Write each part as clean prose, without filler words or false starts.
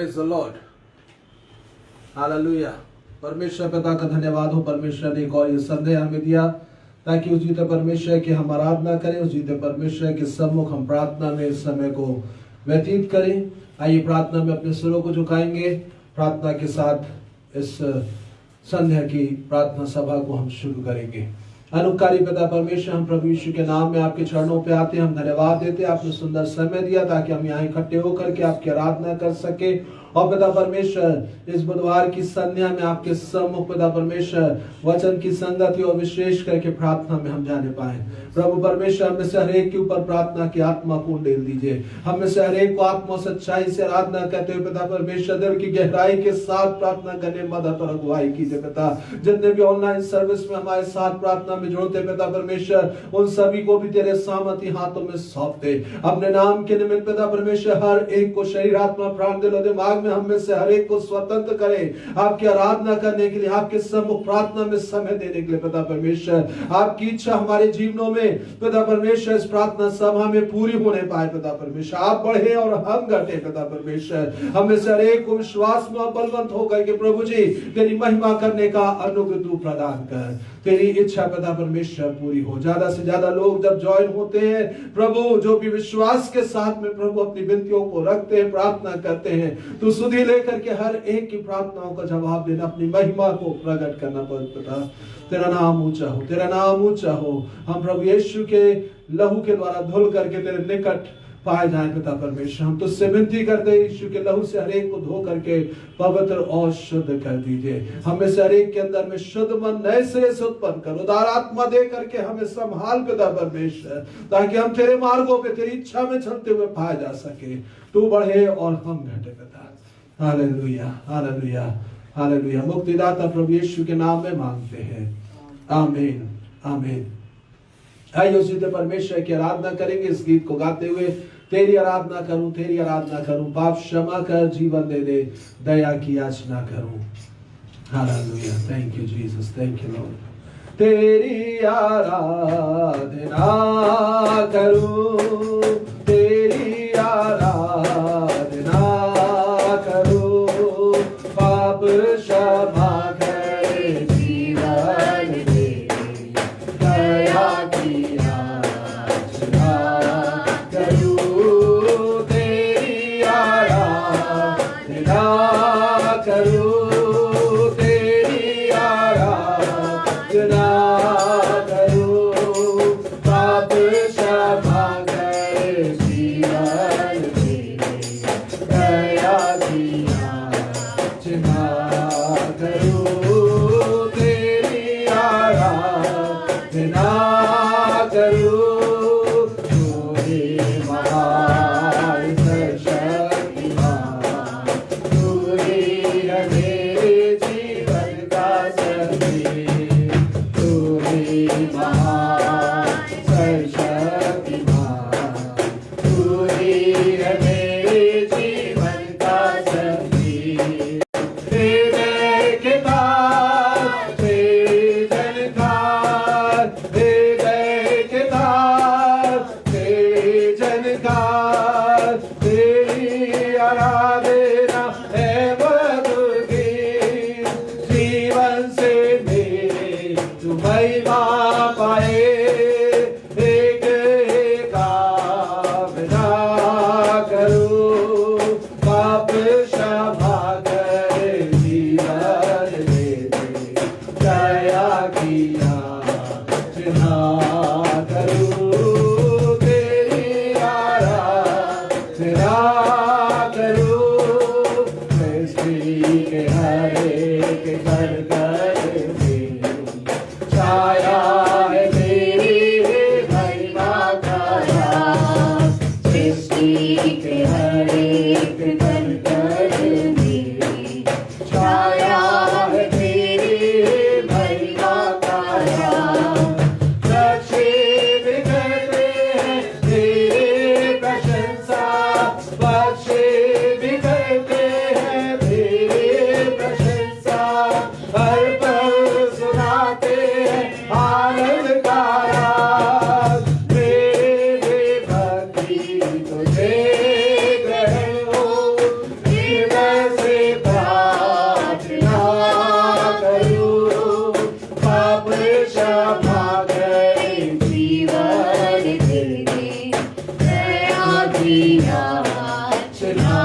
Praise the Lord, hallelujah. परमेश्वर पिता का धन्यवाद हो, परमेश्वर ने एक और ये संदेह हमें दिया ताकि उस जीते परमेश्वर की हम आराधना करें, उस जीते परमेश्वर के सम्मुख हम प्रार्थना में इस समय को व्यतीत करें। आइए प्रार्थना में अपने सिरों को झुकाएंगे, प्रार्थना के साथ इस संध्या की प्रार्थना सभा को हम शुरू करेंगे। अनुकारी पिता परमेश्वर, हम प्रभु यीशु के नाम में आपके चरणों पे आते हैं, हम धन्यवाद देते हैं, आपने सुंदर समय दिया ताकि हम यहाँ इकट्ठे होकर के आपकी आराधना कर सके। और पिता परमेश्वर, इस बुधवार की संध्या में आपके सम्मुख पिता परमेश्वर वचन की संगति और विशेष करके प्रार्थना में हम जाने पाए। प्रभु परमेश्वर, हमें से हर एक के ऊपर प्रार्थना की आत्मा को उंडेल दीजिए, हमें से हर एक को आत्मा सच्चाई से आराधना करते हुए पिता परमेश्वर दिल की गहराई के साथ प्रार्थना करने मदद और अगुवाई कीजिए। पिता, जितने भी ऑनलाइन सर्विस में हमारे साथ प्रार्थना में जुड़ते पिता परमेश्वर, उन सभी को भी तेरे सामर्थी हाथों में सौंपते, अपने नाम के निमित्त पिता परमेश्वर हर एक को शरीर आत्मा प्राण दिल और दिमाग में हम में से हर एक को स्वतंत्र करें आपकी आराधना करने के लिए, आपके सम्मुख प्रार्थना में समय देने के लिए। पिता परमेश्वर, आपकी इच्छा हमारे जीवनों में पिता परमेश्वर इस प्रार्थना सभा में पूरी होने पाए। पिता परमेश्वर, आप बढ़े और हम घटे। पिता परमेश्वर, हमें से हर एक को विश्वास में बलवंत होकर के प्रभु जी तेरी महिमा करने का अनुग्रह तू प्रदान कर। तेरी इच्छा पिता परमेश्वर पूरी हो। ज्यादा से ज्यादा लोग जब ज्वाइन होते हैं प्रभु, जो भी विश्वास के साथ में प्रभु अपनी विनतियों को रखते हैं, प्रार्थना करते हैं, तो सुधि लेकर के हर एक की प्रार्थनाओं का जवाब देना, अपनी महिमा को प्रकट करना पड़ता। तेरा नाम ऊंचा हो, तेरा नाम ऊंचा हो। हम प्रभु यीशु के लहू के द्वारा धुल करके तेरे निकट पाए जाए। पिता परमेश्वर, हम तुझसे विनती करते हैं, यीशु के लहू से हर एक को धो करके पवित्र और शुद्ध कर दीजिए। हमें से हर एक के अंदर में शुद्ध मन नए सिरे से उत्पन्न कर, उदार आत्मा दे करके हमें संभाल पिता परमेश्वर, ताकि हम तेरे मार्गों पे तेरी इच्छा में चलते हुए पाए जा सके। तू बढ़े और हम घटे। पिता, हालेलुया, हालेलुया, हालेलुया। मुक्तिदाता प्रभु यीशु के नाम में मांगते हैं, आमीन, आमीन। आइए उसी परमेश्वर की आराधना करेंगे इस गीत को गाते हुए। तेरी आराधना करूं, तेरी आराधना करूं, पाप क्षमा कर, जीवन दे दे, दया की याचना करूं। Hallelujah, thank you Jesus, thank you Lord. तेरी आराधना करूं, तेरी आराधना करूं, पाप क्षमा कर, जीवन दे, दया की याचना करूं। तेरी आराधना करूं, तेरी आराधना करूं, पाप क्षमा याचना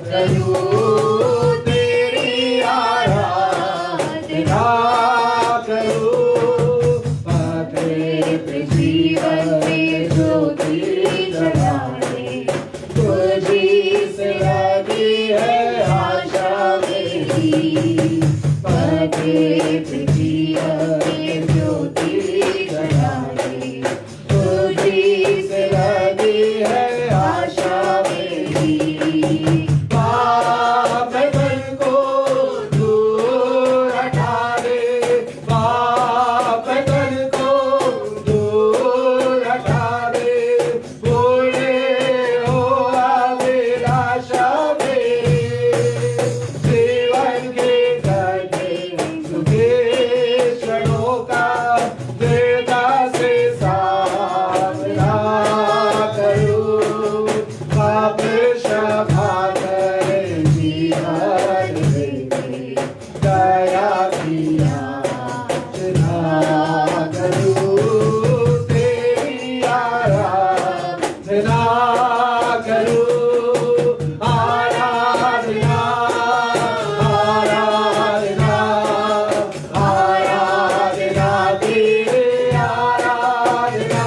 करूं, तेरी आराधना करूं, पवित्र जीवन में ज्योति जलाए, तुझी से लगी है आशा मेरी, पवित्र जीवन में ज्योति जलाए, तुझी से लगी है आशा मेरी। पाप मन को दूर हटा दे, पाप मन को दूर हटा दे, पूरे हो अभिलाषा मेरी, जीवन के गड्ढे दुखे क्षणों का देवता से सामना करूं, पाप क्षमा करे जीवन में, दया की याचना करूं, तेरी आराधना करूं, आराधना आराधना आराधना, तेरी आराधना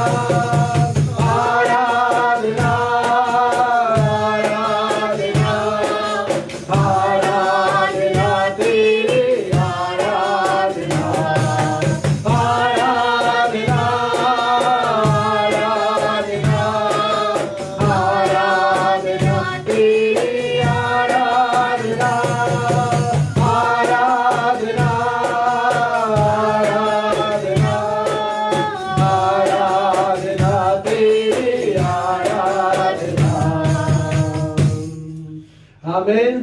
आराधना आराधना आराधना, तेरी आराधना आराधना आराधना आराधना, तेरी आराधना आराधना आराधना आराधना, तेरी आराधना। आमीन।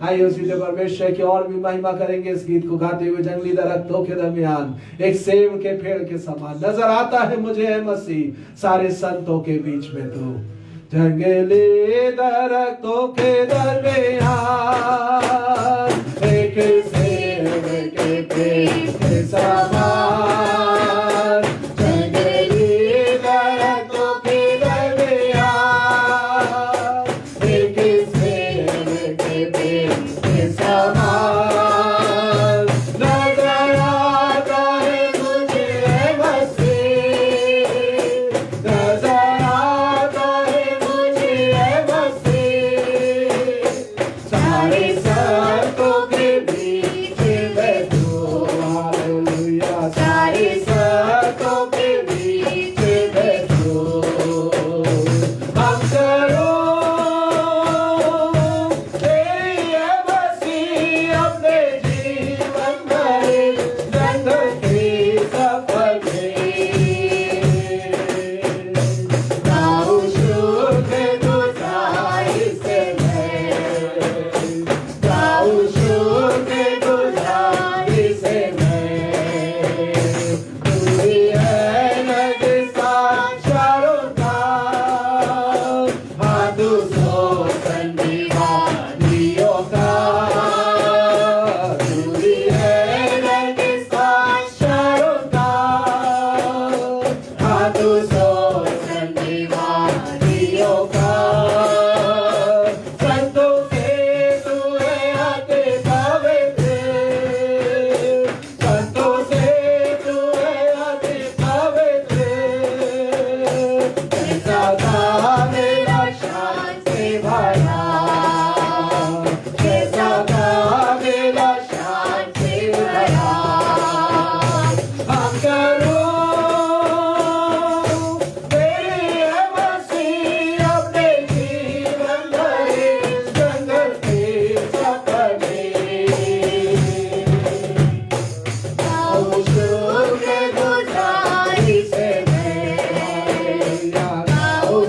आइए उसी से परमेश्वर की और भी महिमा करेंगे। इस गीत को गाते हुए जंगली दरख्तों के दरमियान एक सेब के पेड़ के समान नजर आता है मुझे है मसीह, सारे संतों के बीच में तू। जंगली दरख्तों के दरमियान एक सेब के पेड़ के समान, जंगली दरख्तों के दरमियान एक सेब के पेड़ के समान, नजर आता है मुझे है मसीह, नजर आता है मुझे है मसीह, सारे संतों के बीच में तू, हालेलुया, सारे संतों के बीच में तू। हम करो तेरी है मसीह अपने जीवन भरे, जंगल के सफर में गाऊं शुक्र गुजारी से मैं, गाऊं शुक्र गुजारी से मैं, तू ही है नगसा चारों का, हाँ तू सोसन दीवानियों का, तू ही है नगसा चारों का, हाँ तू सोसन दीवानियों का, संतों के तू है आते पवित्र, संतों से तू है आते पवित्र, कैसा था मेरा शान से भरा, कैसा था मेरा शान से भरा। हम करूं तेरी है मसीह अपने जीवन भरे, जंगल के सफर में गाऊं शुक्र गुजारी से मैं, गाऊं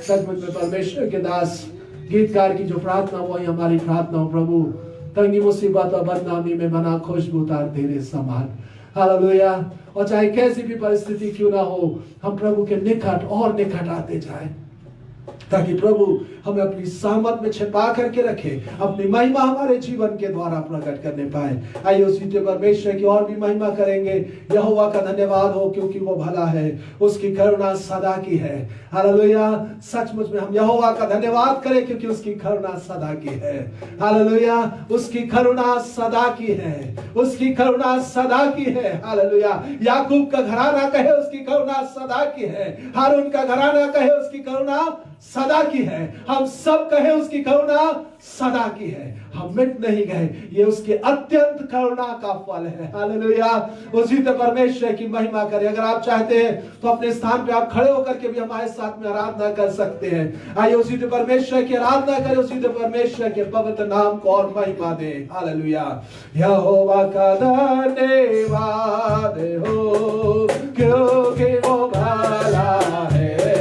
सचमुच में परमेश्वर के दास गीतकार की जो प्रार्थना वही हमारी प्रार्थना हो प्रभु। तंगी मुसीबत और बदनामी में बना खुशबूदार तेरे समान। हालेलुया। और चाहे कैसी भी परिस्थिति क्यों ना हो, हम प्रभु के निकट और निकट आते जाएं, ताकि प्रभु हमें अपनी सहमत में छिपा करके रखे, अपनी महिमा हमारे जीवन के द्वारा प्रकट करने पाए। आइए उसी परमेश्वर की और भी महिमा करेंगे। यहोवा का धन्यवाद हो क्योंकि वो भला है, उसकी करुणा सदा की है। हालेलुया। सचमुच में हम यहोवा का धन्यवाद करें क्योंकि उसकी करुणा सदा की है। हालेलुया। उसकी करुणा सदा की है, उसकी करुणा सदा की है। हालेलुया। याकूब का घराना कहे उसकी करुणा सदा की है, हारून का घराना कहे उसकी करुणा सदा की है, हम सब कहे उसकी करुणा सदा की है। हम मिट नहीं गए, ये उसके अत्यंत करुणा का फल है। हालेलुया। उसी तो परमेश्वर की महिमा करें। अगर आप चाहते हैं तो अपने स्थान पे आप खड़े होकर के भी हमारे साथ में आराधना कर सकते हैं। आइए उसी तो परमेश्वर की आराधना करें, उसी तो परमेश्वर के पवित्र नाम को और महिमा दें। हालेलुया। यहोवा का धन्यवाद हो क्योंकि वो भला है,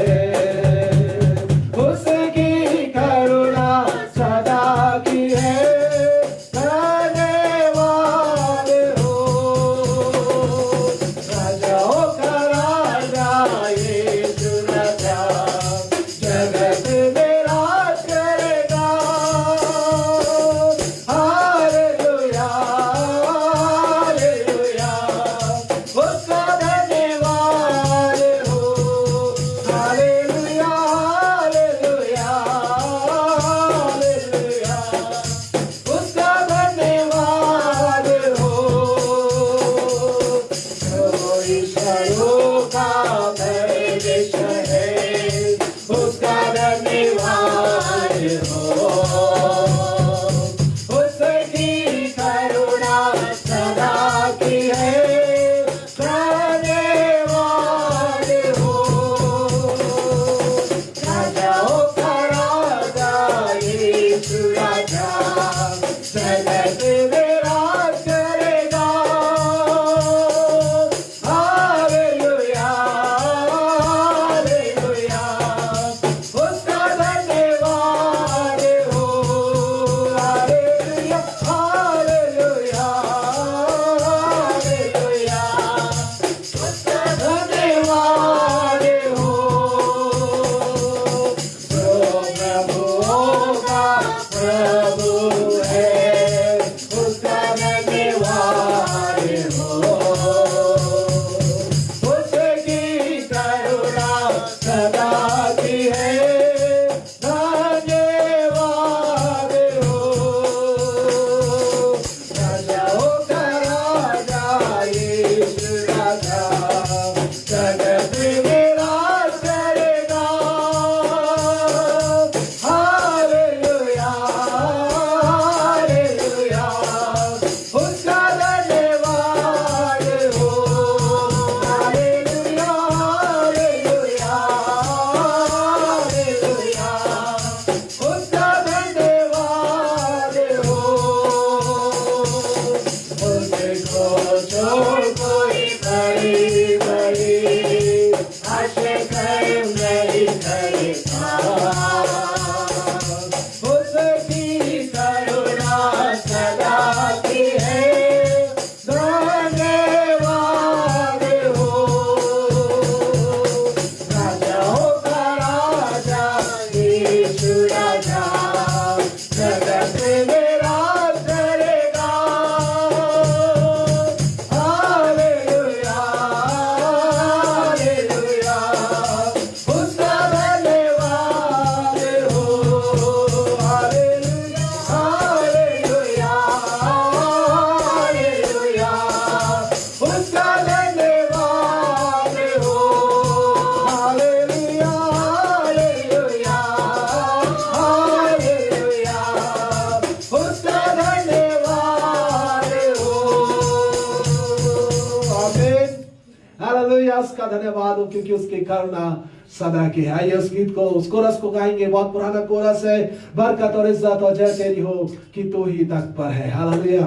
उसका धन्यवाद हो क्योंकि उसकी करुणा सदा की है। आइए उस गीत को, उस कोरस को गाएंगे। बहुत पुराना कोरस है। बरकत और इज्जत और जय तेरी हो कि तू ही तक पर है। हालेलुया।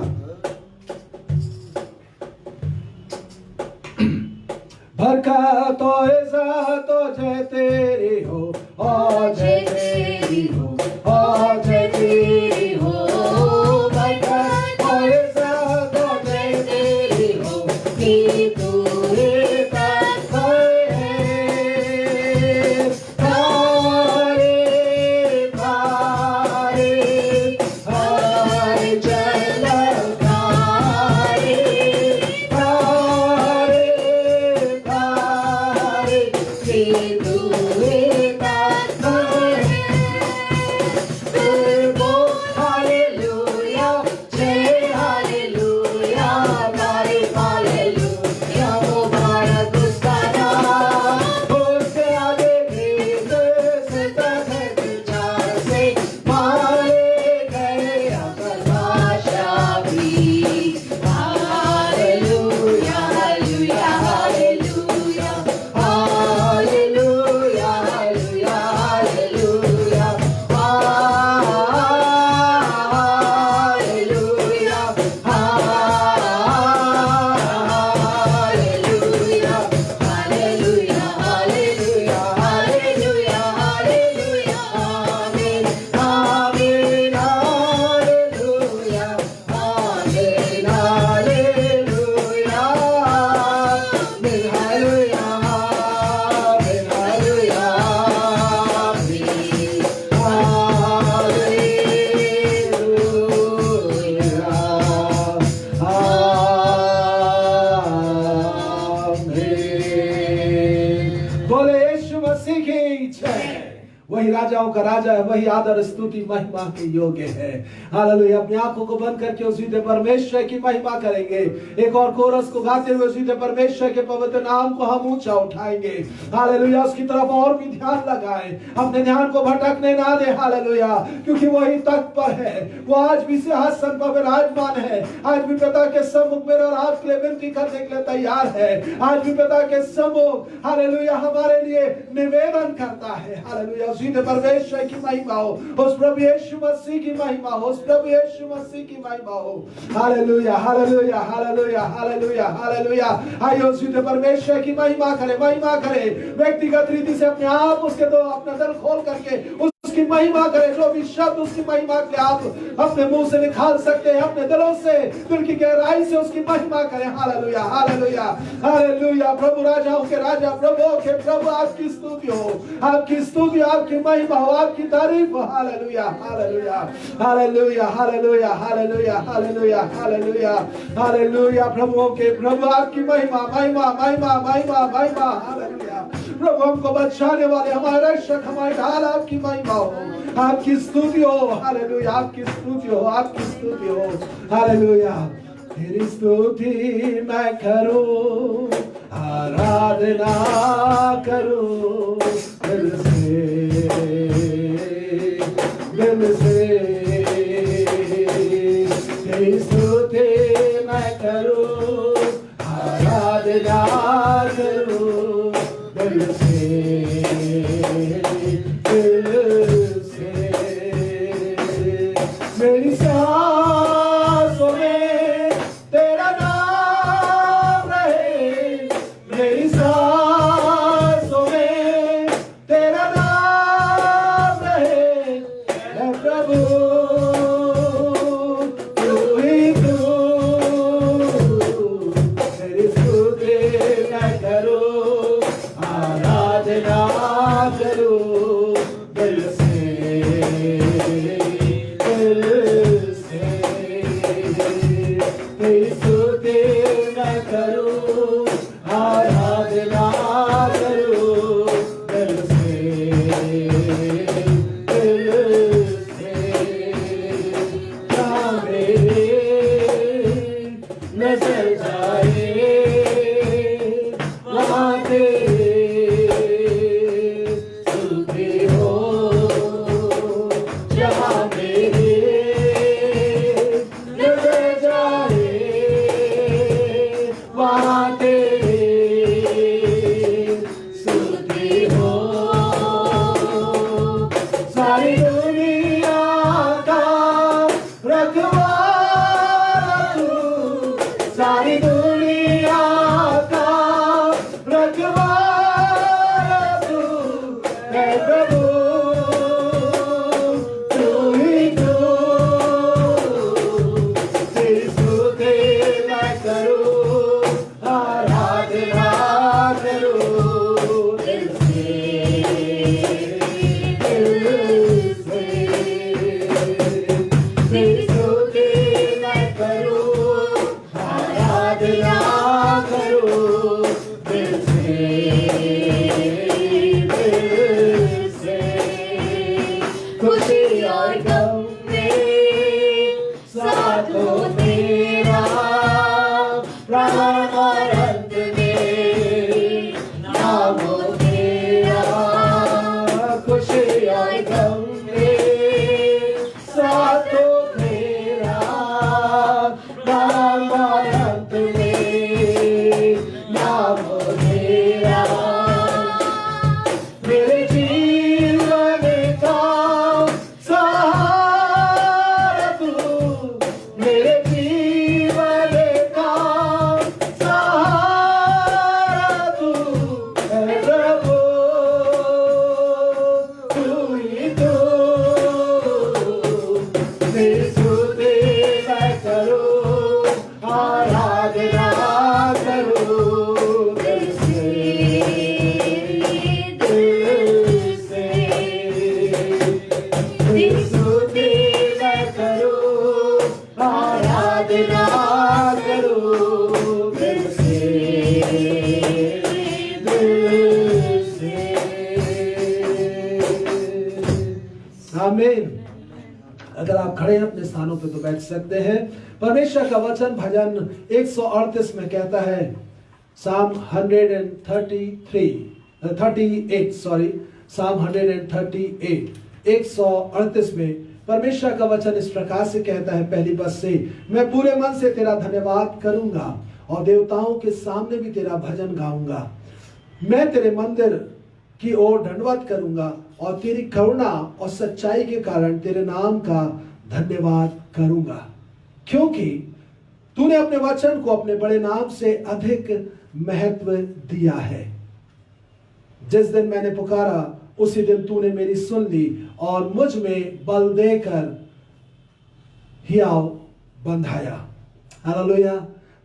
बरकत और इज्जत और जय तेरी हो और जय तेरी हो, और जय तेरी हो, बैठक और सदा जय तेरी हो, कि तू ही तत्पर है। तारे तारे हाय जलधारे, तारे तारे कि तू ही तत्पर है। तुझको हालेलुया, जय हालेलुया, तारीफ हालेलुया, मुबारक उसका नाम। उसके आगे गीत सतत विचार से मारे गए आकाश भी। Hallelujah hallelujah hallelujah, hallelujah hallelujah hallelujah, hallelujah hallelujah, hallelujah hallelujah hallelujah hallelujah, आमीन आमीन हालेलुया, आमीन हालेलुया, आमीन हालेलुया, आमीन हालेलुया, आमीन। बोले यीशु मसीह की जय। वही राजाओं का राजा है, वही आदर स्तुति महिमा के योग्य है। हालेलुया। अपनी आंखों को बंद करके उसी दे परमेश्वर की महिमा करेंगे। एक और कोरस को गाते हुए उसी दे परमेश्वर के पवित्र नाम को हम ऊंचा उठाएंगे। हालेलुया। उसकी तरफ और भी ध्यान लगाएं, अपने ध्यान को भटकने ना दे। हालेलुया। क्योंकि वही तख्त पर है, वो आज भी सिंहासन पर विराजमान है। आज भी पिता के सम्मुख मेरे और आपके लिए विनती करने के लिए तैयार है। आज भी पिता के सम्मुख हालेलुया हमारे लिए निवेदन करता है। हालेलुया। उसी दे परमेश्वर की महिमा हो, उस प्रभु यीशु मसीह की महिमा हो, उस प्रभु यीशु मसीह की महिमा हो। Hallelujah hallelujah hallelujah hallelujah hallelujah. आइए उसी दे परमेश्वर की महिमा करें, महिमा करें। व्यक्तिगत रीति से अपने आप उसके दो अपना दिल खोल करके उसकी महिमा करें। जो भी शब्द उसकी महिमा के आप अपने मुंह से निकाल सकते हैं, अपने दिलों से, दिल की गहराई से उसकी महिमा करें। Hallelujah hallelujah hallelujah. प्रभु राजाओं के राजा, प्रभुओं के प्रभु, आपकी स्तुति हो, आपकी स्तुति, आपकी महिमा हो, आपकी तारीफ हो। Hallelujah hallelujah hallelujah hallelujah hallelujah hallelujah hallelujah hallelujah. प्रभुओं के प्रभु, आपकी महिमा महिमा महिमा महिमा महिमा। हालेलुया। प्रभु हमको बचाने वाले, हमारे रक्षक, हमारे ढाल, आपकी महिमा हो, आपकी स्तुति हो। हालेलुया। आपकी स्तुति हो, आपकी स्तुति हो। हालेलुया। तेरी स्तुति मैं करूं, आराधना करूं दिल से, दिल से। तेरी स्तुति मैं करूं, आराधना करूं दिल से, दिल से। मेरी सांसों में तेरा नाम रहे, मेरी सांसों में तेरा नाम रहे। है प्रभु तू ही तू, मेरी स्तुति मैं करूं, आराधना करूं दिल से, दिल से। तेरी स्तुति मैं करूं, आराधना करूं दिल से, दिल से। क्या मेरे नजर जाए वहाँ तेरे स्तुति हो, जहाँ मेरे नजर जाए वहाँ तेरे स्तुति हो। सारी दुनिया का रखवाला तू, सारी दुनिया का रखवाला तू है प्रभु। स्थानों पे तो बैठ सकते हैं। परमेश्वर का वचन भजन 138 में कहता है, साम 138 सॉरी, साम 138 138 में परमेश्वर का वचन इस प्रकार से कहता है, पहली पद से, मैं पूरे मन से तेरा धन्यवाद करूंगा और देवताओं के सामने भी तेरा भजन गाऊंगा। मैं तेरे मंदिर की ओर दंडवत करूंगा और तेरी करुणा और सच्चाई के कारण तेरे नाम का धन्यवाद करूंगा, क्योंकि तूने अपने वचन को अपने बड़े नाम से अधिक महत्व दिया है। जिस दिन मैंने पुकारा उसी दिन तूने मेरी सुन ली और मुझ में बल देकर हियाव बंधाया। हालेलुया।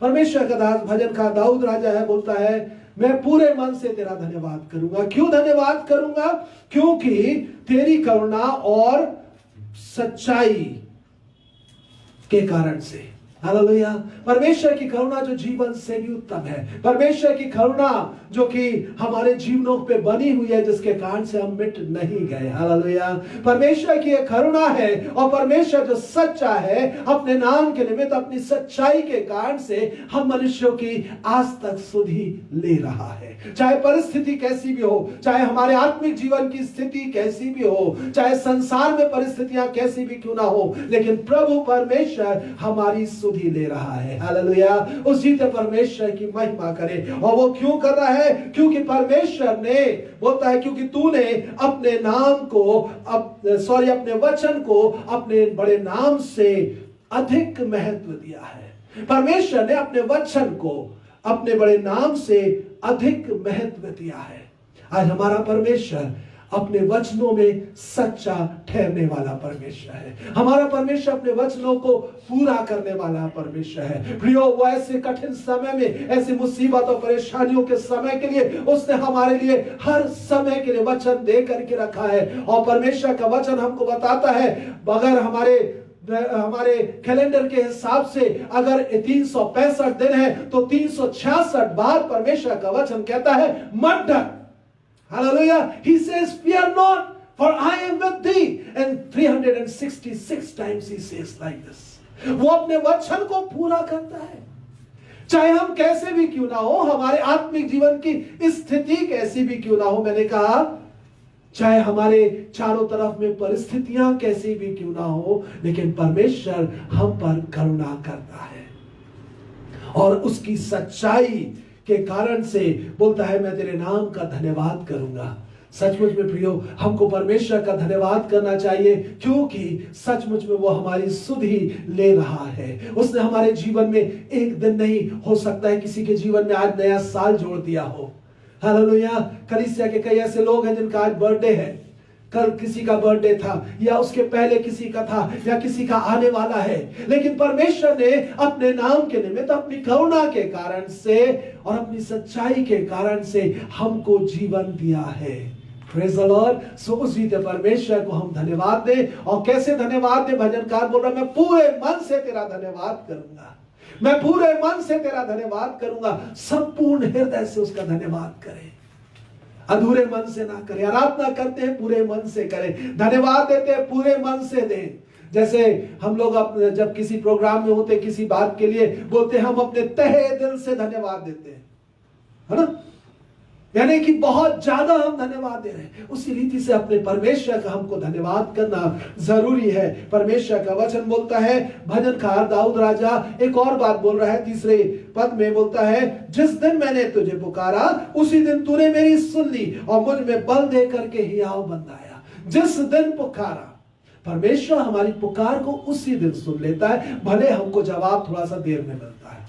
परमेश्वर का दास भजन का दाऊद राजा है, बोलता है, मैं पूरे मन से तेरा धन्यवाद करूंगा। क्यों धन्यवाद करूंगा? क्योंकि तेरी करुणा और सच्चाई के कारण से। हालेलुया। परमेश्वर की करुणा जो जीवन से भी उत्तम है, परमेश्वर की करुणा जो कि हमारे जीवनों पे बनी हुई है, जिसके कारण से हम मिट नहीं गए। हालेलुया। परमेश्वर की एक करुणा है और परमेश्वर जो सच्चा है, अपने नाम के निमित्त अपनी सच्चाई के कारण से हम मनुष्यों की आज तक सुधि ले रहा है। चाहे परिस्थिति कैसी भी हो, चाहे हमारे आत्मिक जीवन की स्थिति कैसी भी हो, चाहे संसार में परिस्थितियां कैसी भी क्यों ना हो, लेकिन प्रभु परमेश्वर हमारी सुधि ले रहा है। हालेलुया। उस जीते परमेश्वर की महिमा करे। और वो क्यों कर रहा है? क्योंकि परमेश्वर ने, बोलता है, क्योंकि तूने अपने नाम को अपने वचन को अपने बड़े नाम से अधिक महत्व दिया है। परमेश्वर ने अपने वचन को अपने बड़े नाम से अधिक महत्व दिया है। आज हमारा परमेश्वर अपने वचनों में सच्चा ठहरने वाला परमेश्वर है। हमारा परमेश्वर अपने वचनों को पूरा करने वाला परमेश्वर है। प्रियो, वो ऐसे कठिन समय में, ऐसी मुसीबत और परेशानियों के समय के लिए उसने हमारे लिए हर समय के लिए वचन दे करके रखा है। और परमेश्वर का वचन हमको बताता है, अगर हमारे कैलेंडर के हिसाब से अगर 365 दिन है तो 366 बार परमेश्वर का वचन कहता है, मत डर। Hallelujah. He says, fear not, for I am with thee. And 366 times he says like this. वो अपने वचन को पूरा करता है। चाहे हम कैसे भी क्यों ना हो, हमारे आत्मिक जीवन की स्थिति कैसी भी क्यों ना हो, मैंने कहा, चाहे हमारे चारों तरफ में परिस्थितियां कैसी भी क्यों ना हो, लेकिन परमेश्वर हम पर करुणा करता है और उसकी सच्चाई के कारण से बोलता है, मैं तेरे नाम का धन्यवाद करूंगा। सचमुच में प्रियो, हमको परमेश्वर का धन्यवाद करना चाहिए, क्योंकि सचमुच में वो हमारी सुधि ले रहा है। उसने हमारे जीवन में एक दिन नहीं, हो सकता है किसी के जीवन में आज नया साल जोड़ दिया हो। हालेलुया। कलीसिया के कई ऐसे लोग हैं जिनका आज बर्थडे है, कल किसी का बर्थडे था, या उसके पहले किसी का था, या किसी का आने वाला है, लेकिन परमेश्वर ने अपने नाम के निमित्त, अपनी करुणा के कारण से और अपनी सच्चाई के कारण से हमको जीवन दिया है। Praise the Lord. सो उस जीते परमेश्वर को हम धन्यवाद दें। और कैसे धन्यवाद दें? भजनकार बोल रहा है, मैं पूरे मन से तेरा धन्यवाद करूंगा, मैं पूरे मन से तेरा धन्यवाद करूंगा। संपूर्ण हृदय से उसका धन्यवाद करें, अधूरे मन से ना करें। आराधना करते हैं पूरे मन से करें, धन्यवाद देते हैं पूरे मन से दें। जैसे हम लोग जब किसी प्रोग्राम में होते, किसी बात के लिए बोलते हैं, हम अपने तहे दिल से धन्यवाद देते हैं, है ना, यानी कि बहुत ज्यादा हम धन्यवाद दे रहे हैं। उसी रीति से अपने परमेश्वर का हमको धन्यवाद करना जरूरी है। परमेश्वर का वचन बोलता है, भजनकार दाऊद राजा एक और बात बोल रहा है, तीसरे पद में बोलता है, जिस दिन मैंने तुझे पुकारा उसी दिन तूने मेरी सुन ली और मुझ में बल दे करके हियाव बंधाया। जिस दिन पुकारा, परमेश्वर हमारी पुकार को उसी दिन सुन लेता है, भले हमको जवाब थोड़ा सा देर में मिलता है।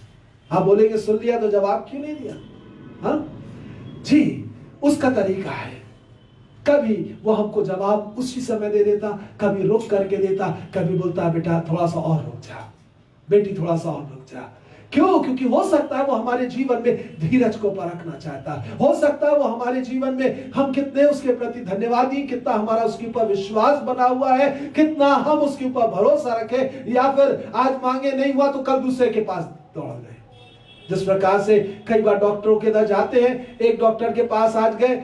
आप बोलेंगे सुन लिया तो जवाब क्यों नहीं दिया? हाँ जी, उसका तरीका है। कभी वो हमको जवाब उसी समय दे देता, कभी रुक करके देता, कभी बोलता बेटा थोड़ा सा और रुक जा, बेटी थोड़ा सा और रुक जा। क्यों? क्योंकि हो सकता है वो हमारे जीवन में धीरज को परखना चाहता है। हो सकता है वो हमारे जीवन में हम कितने उसके प्रति धन्यवादी, कितना हमारा उसके ऊपर विश्वास बना हुआ है, कितना हम उसके ऊपर भरोसा रखें, या फिर आज मांगे नहीं हुआ तो कल दूसरे के पास दौड़ गए। जिस प्रकार से कई बार डॉक्टरों के इधर जाते हैं, एक डॉक्टर के पास आज गए,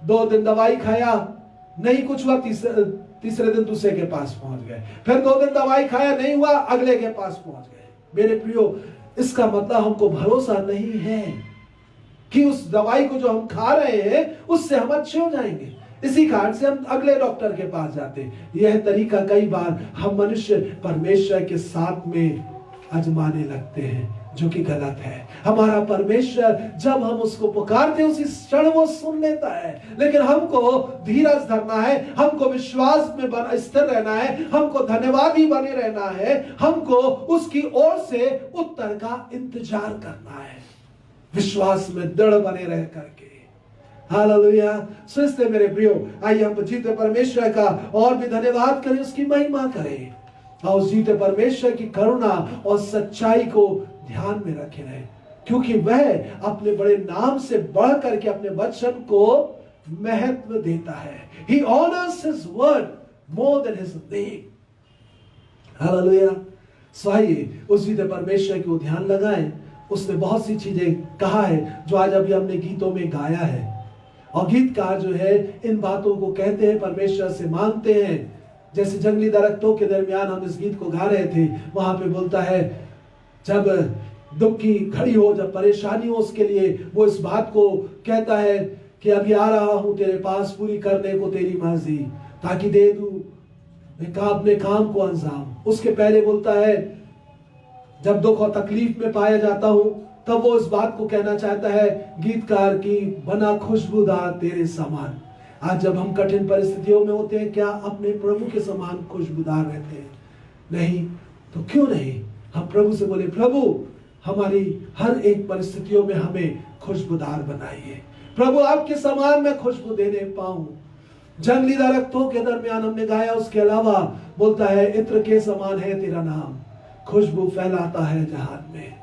2 दिन दवाई खाया, नहीं कुछ हुआ, तीसरे दिन दूसरे के पास पहुंच गए, फिर 2 दिन दवाई खाया नहीं हुआ, अगले के पास पहुंच गए। मेरे प्रियो, इसका मतलब हमको भरोसा नहीं है कि उस दवाई को जो हम खा रहे हैं उससे हम अच्छे हो जाएंगे। इसी कारण से हम अगले डॉक्टर के पास जाते हैं। यह तरीका कई बार हम मनुष्य परमेश्वर के साथ में आजमाने लगते हैं, जो कि गलत है। हमारा परमेश्वर जब हम उसको पुकारते हैं उसी क्षण वो सुन लेता है, लेकिन हमको धीरज धरना है, हमको विश्वास में स्थिर रहना है, हमको धन्यवादी बने रहना है, हमको उसकी ओर से उत्तर का इंतजार करना है, विश्वास में दृढ़ बने रह करके। हालेलुया। सो इसलिए मेरे प्रियो, आइए हम जीते परमेश्वर का और भी धन्यवाद करें, उसकी महिमा करें और जीते परमेश्वर की करुणा और सच्चाई को ध्यान में रखे रहे, क्योंकि वह अपने बड़े नाम से बढ़ करके अपने वचन को महत्व देता है। He honors his word more than his name. Hallelujah. So आइए उस जीते परमेश्वर को ध्यान लगाएं। उसने बहुत सी चीजें कहा है जो आज अभी हमने गीतों में गाया है, और गीतकार जो है इन बातों को कहते हैं, परमेश्वर से मांगते हैं। जैसे जंगली दरख्तों के दरमियान हम इस गीत को गा रहे थे, वहां पे बोलता है जब दुख की घड़ी हो, जब परेशानी हो, उसके लिए वो इस बात को कहता है कि अभी आ रहा हूं तेरे पास पूरी करने को तेरी मर्जी, ताकि दे दूं अपने काम को अंजाम। उसके पहले बोलता है जब दुख और तकलीफ में पाया जाता हूं, तब वो इस बात को कहना चाहता है गीतकार की बना खुशबूदार तेरे समान। आज जब हम कठिन परिस्थितियों में होते हैं, क्या अपने प्रभु के समान खुशबूदार रहते हैं? नहीं तो क्यों नहीं हम प्रभु से बोले, प्रभु हमारी हर एक परिस्थितियों में हमें खुशबूदार बनाइए, प्रभु आपके समान मैं खुशबू देने पाऊं। जंगली दरख्तों के दरमियान हमने गाया, उसके अलावा बोलता है इत्र के समान है तेरा नाम, खुशबू फैलाता है जहान में।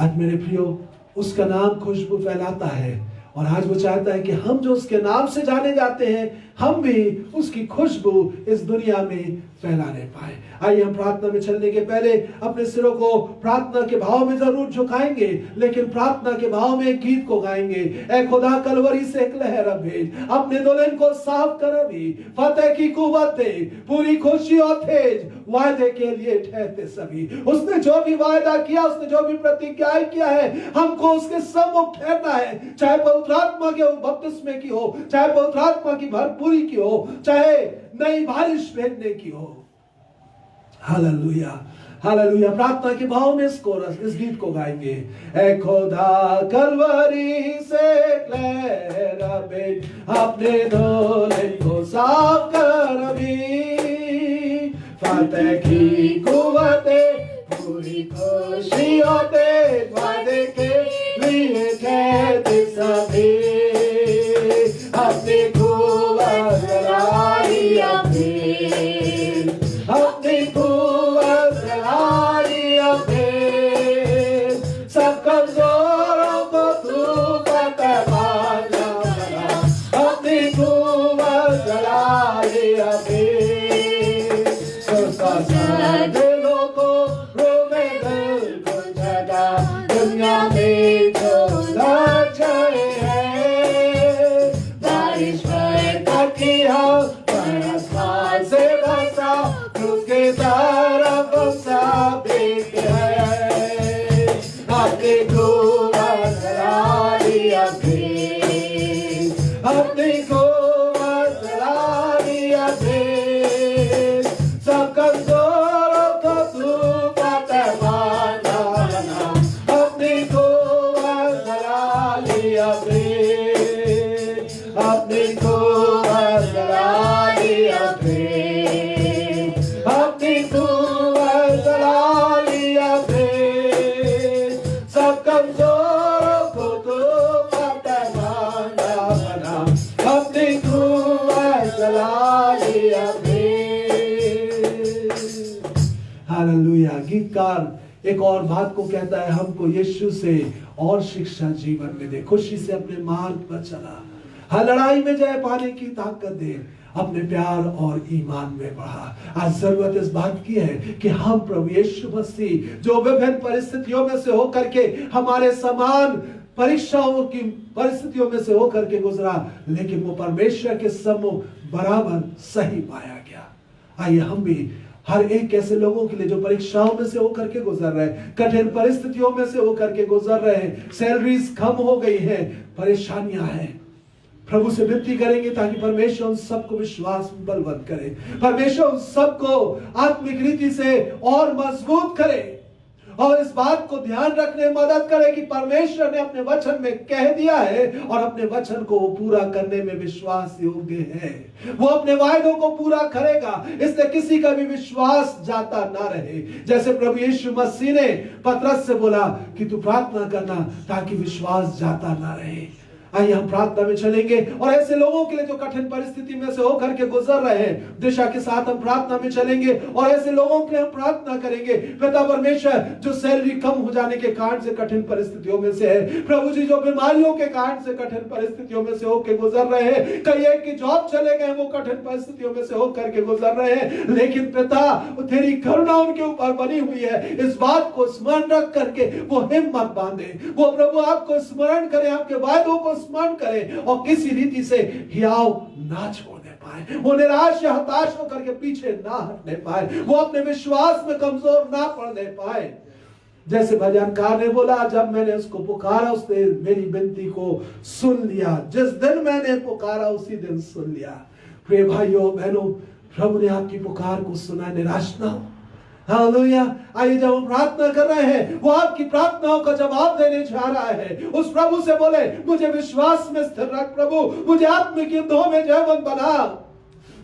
आज मेरे प्रियो, उसका नाम खुशबू फैलाता है, और आज वो चाहता है कि हम जो उसके नाम से जाने जाते हैं, हम भी उसकी खुशबू इस दुनिया में फैलाने पाए। आइए हम प्रार्थना में चलने के पहले अपने सिरों को प्रार्थना के भाव में जरूर झुकाएंगे, लेकिन प्रार्थना के भाव में एक गीत को गाएंगे। ऐ खुदा कलवरी से एक लहर भेज, अपने दुल्हन को साफ कर अभी, फतेह की कुव्वत दे, पूरी खुशी और तेज, वायदे के लिए ठहरते सभी। उसने जो भी वायदा किया, उसने जो भी प्रतिज्ञा किया है, हमको उसके सम्मुख ठहरना है, चाहे पवित्र आत्मा के बपतिस्मे की हो, चाहे पवित्र आत्मा की भरपूरी की हो, चाहे नई बारिश भेजने की हो। Hallelujah, hallelujah. प्रार्थना के भाव में इस गीत को गाएंगे। ऐ खुदा कलवरी से लहर भेज, अपने दुल्हन को साफ कर अभी, फतेह की कुव्वते, पूरी खुशी होते, वादे के लिए कहते सभी, अपनी कुव्वत लाई अपनी, अपनी कुव्वत लाई अपनी, सब कमजोरों को तू फतेह बना, अपनी कुव्वत लाई अपनी, दिलों को रोमे दिल को जगा, दुनिया में जो लड़ाई है, बारिश बरखा की हो, बरसात से बरसा, उसके तरफ साबित है, अपनी कुव्वत लाई अपनी, अपनी कुव्वत लाई अपनी, सब कमजोरों को तू फतेह बना, अपनी कुव्वत लाई अपनी, अपनी कुव्वत लाई अपनी, अपनी कुव्वत लाई अपनी, सब कमजोरों को तू फतेह बना, अपनी कुव्वत लाई अपनी। हालेलुया। गीतकार एक और बात को कहता है, हमको यीशु से और शिक्षा जीवन में दे, खुशी से अपने मार्ग पर चला, हर लड़ाई में जय पाने की ताकत दे, अपने प्यार और ईमान में बढ़ा। आज जरूरत इस बात की है कि हम प्रभु यीशु मसीह जो विभिन्न परिस्थितियों में से होकर के, हमारे समान परीक्षाओं की परिस्थितियों में से होकर के गुजरा, लेकिन वो परमेश्वर के सम्मुख बराबर सही पाया गया। आइए हम भी हर एक ऐसे लोगों के लिए जो परीक्षाओं में से होकर के गुजर रहे हैं, कठिन परिस्थितियों में से होकर के गुजर रहे हैं, सैलरीज कम हो गई है, परेशानियां हैं, प्रभु से विनती करेंगे ताकि परमेश्वर उन सबको विश्वास में बलवत्त करे, परमेश्वर उन सबको आत्मिक रीति से और मजबूत करे और इस बात को ध्यान रखने में मदद करे कि परमेश्वर ने अपने वचन में कह दिया है और अपने वचन को वो पूरा करने में विश्वास योग्य है। वो अपने वायदों को पूरा करेगा, इसलिए किसी का भी विश्वास जाता ना रहे। जैसे प्रभु यीशु मसीह ने पतरस से बोला कि तू प्रार्थना करना ताकि विश्वास जाता ना रहे। आइए हम प्रार्थना में चलेंगे और ऐसे लोगों के लिए जो कठिन परिस्थिति में से होकर के गुजर रहे हैं, दिशा के साथ हम प्रार्थना में चलेंगे और ऐसे लोगों के लिए हम प्रार्थना करेंगे। पिता परमेश्वर, जो सैलरी कम हो जाने के कारण से कठिन परिस्थितियों में से है, प्रभु जी जो बीमारियों के कारण से कठिन परिस्थितियों में से होकर गुजर रहे हैं, कई एक की जॉब चले गए, वो कठिन परिस्थितियों में से होकर के गुजर रहे हैं, लेकिन पिता तेरी करुणा उनके ऊपर बनी हुई है। इस बात को स्मरण रख करके वो हिम्मत बांधे, वो प्रभु आपको स्मरण करे, आपके वायदों को स्मरण करें और किसी रीति से हियाव ना छोड़ने पाए, वो निराश या हताश होकर के पीछे ना हटने पाए, वो अपने विश्वास में कमजोर ना पड़ने पाए। जैसे भजनकार ने बोला, जब मैंने उसको पुकारा उसने मेरी विनती को सुन लिया, जिस दिन मैंने पुकारा उसी दिन सुन लिया। प्रिय भाइयों बहनों, प्रभु ने आपकी पुकार को सुना, निराश ना हो। हालेलुया। आइए जब हम प्रार्थना कर रहे हैं, वो आपकी प्रार्थनाओं का जवाब देने जा रहा है। उस प्रभु से बोले, मुझे विश्वास में स्थिर रख प्रभु, मुझे आत्मिक युद्धों में जयवंत बना।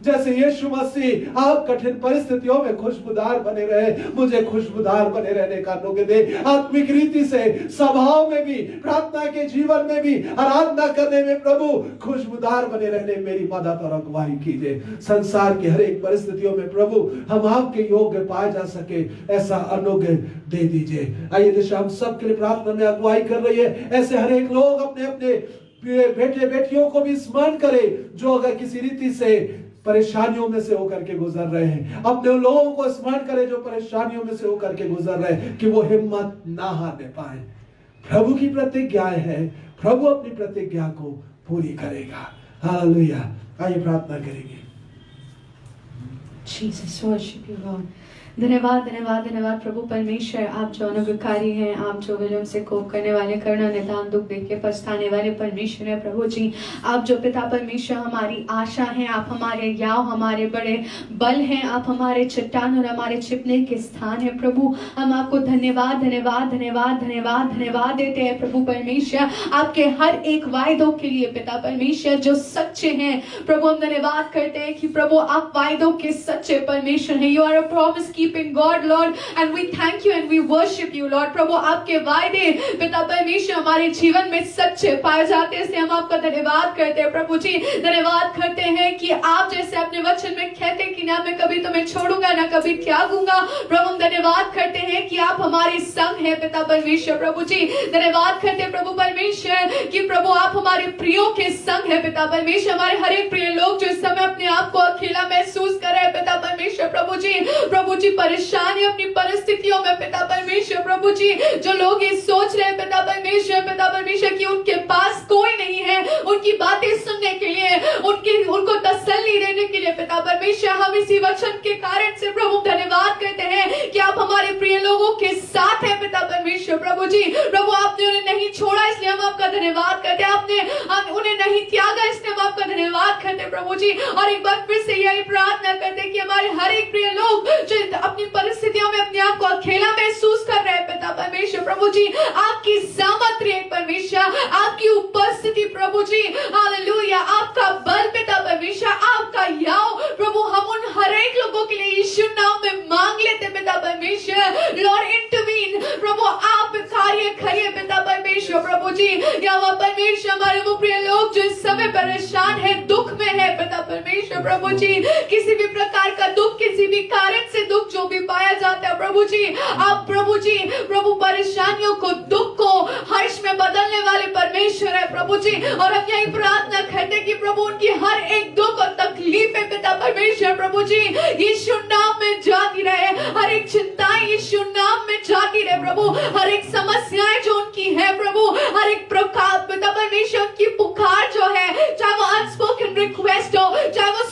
जैसे यीशु मसीह आप कठिन परिस्थितियों में खुशबूदार बने रहे, मुझे खुशबूदार बने रहने का अनुग्रह दे। आत्मिक रीति से स्वभाव में भी, प्रार्थना के जीवन में भी, आराधना करने में प्रभु खुशबूदार बने रहने मेरी मदद और अगुवाई कीजिए। संसार की हर एक परिस्थितियों में प्रभु हम आपके योग्य पाए जा सके, ऐसा अनुग्रह दे दीजिए। आइए दिशा हम सबके लिए प्रार्थना में अगुवाई कर रही है। ऐसे हर एक लोग अपने अपने बेटे बेटियों को भी स्मरण करे जो अगर किसी रीति से परेशानियों में से होकर के गुजर रहे हैं। अपने लोगों को स्मरण करें जो परेशानियों में से होकर के गुजर रहे हैं, कि वो हिम्मत ना हारने पाए। प्रभु की प्रतिज्ञाएं है, प्रभु अपनी प्रतिज्ञा को पूरी करेगा। हालेलुया। आइए प्रार्थना करेंगे। Jesus, worship you, Lord. धन्यवाद धन्यवाद धन्यवाद प्रभु परमेश्वर, आप जो अनुग्रहकारी हैं, आप जो विलम्ब से कोप करने वाले, करुणा निदान दुख देख के पछताने वाले परमेश्वर है प्रभु जी। आप जो पिता परमेश्वर हमारी आशा हैं, आप हमारे याव, हमारे बड़े बल हैं, आप हमारे चट्टान और हमारे छिपने के स्थान है प्रभु। हम आपको धन्यवाद धन्यवाद धन्यवाद धन्यवाद धन्यवाद देते हैं प्रभु परमेश्वर, आपके हर एक वायदों के लिए पिता परमेश्वर जो सच्चे हैं प्रभु। हम धन्यवाद करते हैं कि प्रभु आप वायदों के सच्चे परमेश्वर हैं। You are a promise keeping God Lord, and we thank you and we worship you Lord. प्रभु आपके वायदे पिता परमेश्वर हमारे जीवन में सच्चे पाए जाते हैं, इसलिए हम आपका धन्यवाद करते हैं प्रभु जी। धन्यवाद करते हैं कि आप जैसे अपने वचन में कहते हैं कि ना मैं कभी तुम्हें छोड़ूंगा ना कभी त्यागूंगा। प्रभु हम धन्यवाद करते हैं कि आप हमारे संग हैं पिता परमेश्वर प्रभु जी। धन्यवाद करते हैं प्रभु परमेश्वर कि प्रभु आप हमारे प्रियो के संग है पिता परमेश्वर। हमारे हर एक प्रिय लोग जो इस समय अपने आप को अकेला महसूस कर रहे हैं पिता परमेश्वर प्रभु जी परेशान है अपनी परिस्थितियों में पिता परमेश्वर प्रभु जी। जो लोग ये सोच रहे हैं पिता परमेश्वर कि उनके पास कोई नहीं है उनकी बातें सुनने के लिए, उनको तसल्ली देने के लिए पिता परमेश्वर, हम इसी वचन के कारण से प्रभु धन्यवाद करते हैं कि आप हमारे प्रिय लोगों के साथ हैं पिता परमेश्वर प्रभु जी। प्रभु आपने उन्हें नहीं छोड़ा इसलिए हम आपका धन्यवाद करते हैं, आपने उन्हें नहीं त्यागा इसलिए हम आपका धन्यवाद करते हैं प्रभु जी। और एक बार फिर से यही प्रार्थना करते हैं कि हमारे हर एक प्रिय लोग जो अपनी परिस्थितियों में अपने आप को अकेला महसूस कर रहे हैं पिता परमेश्वर प्रभु जी, आपकी सामर्थ्य परमेश्वर, आपकी उपस्थिति प्रभु जी, हालेलुया, आपका बल पिता परमेश्वर, आपका याव प्रभु हम उन हर एक लोगों के लिए यीशु नाम में मांग लेते पिता परमेश्वर। लॉर्ड इंटरवीन प्रभु, आप कार्य करिए पिता परमेश्वर प्रभु जी। या परमेश्वर हमारे वो प्रिय लोग जो इस समय परेशान है, दुख में है पिता परमेश्वर प्रभु जी, किसी भी प्रकार का दुख, किसी भी कारण से दुख जो भी पाया जाता है प्रभु जी, आप प्रभु जी प्रभु परेशानियों को, दुख को हर्ष में बदलने वाले परमेश्वर है प्रभु जी। और हम यही प्रार्थना करते कि प्रभु उनकी हर एक दुख और तकलीफ है पिता परमेश्वर प्रभु जी यीशु नाम में जाती रहे, हर एक चिंताएं यीशु नाम में जाती रहे प्रभु, हर एक समस्याएं जो उनकी है प्रभु, हर एक प्रकार पिता परमेश्वर की पुकार जो है, चाहे वो अनस्पोकन रिक्वेस्ट हो, चाहे वो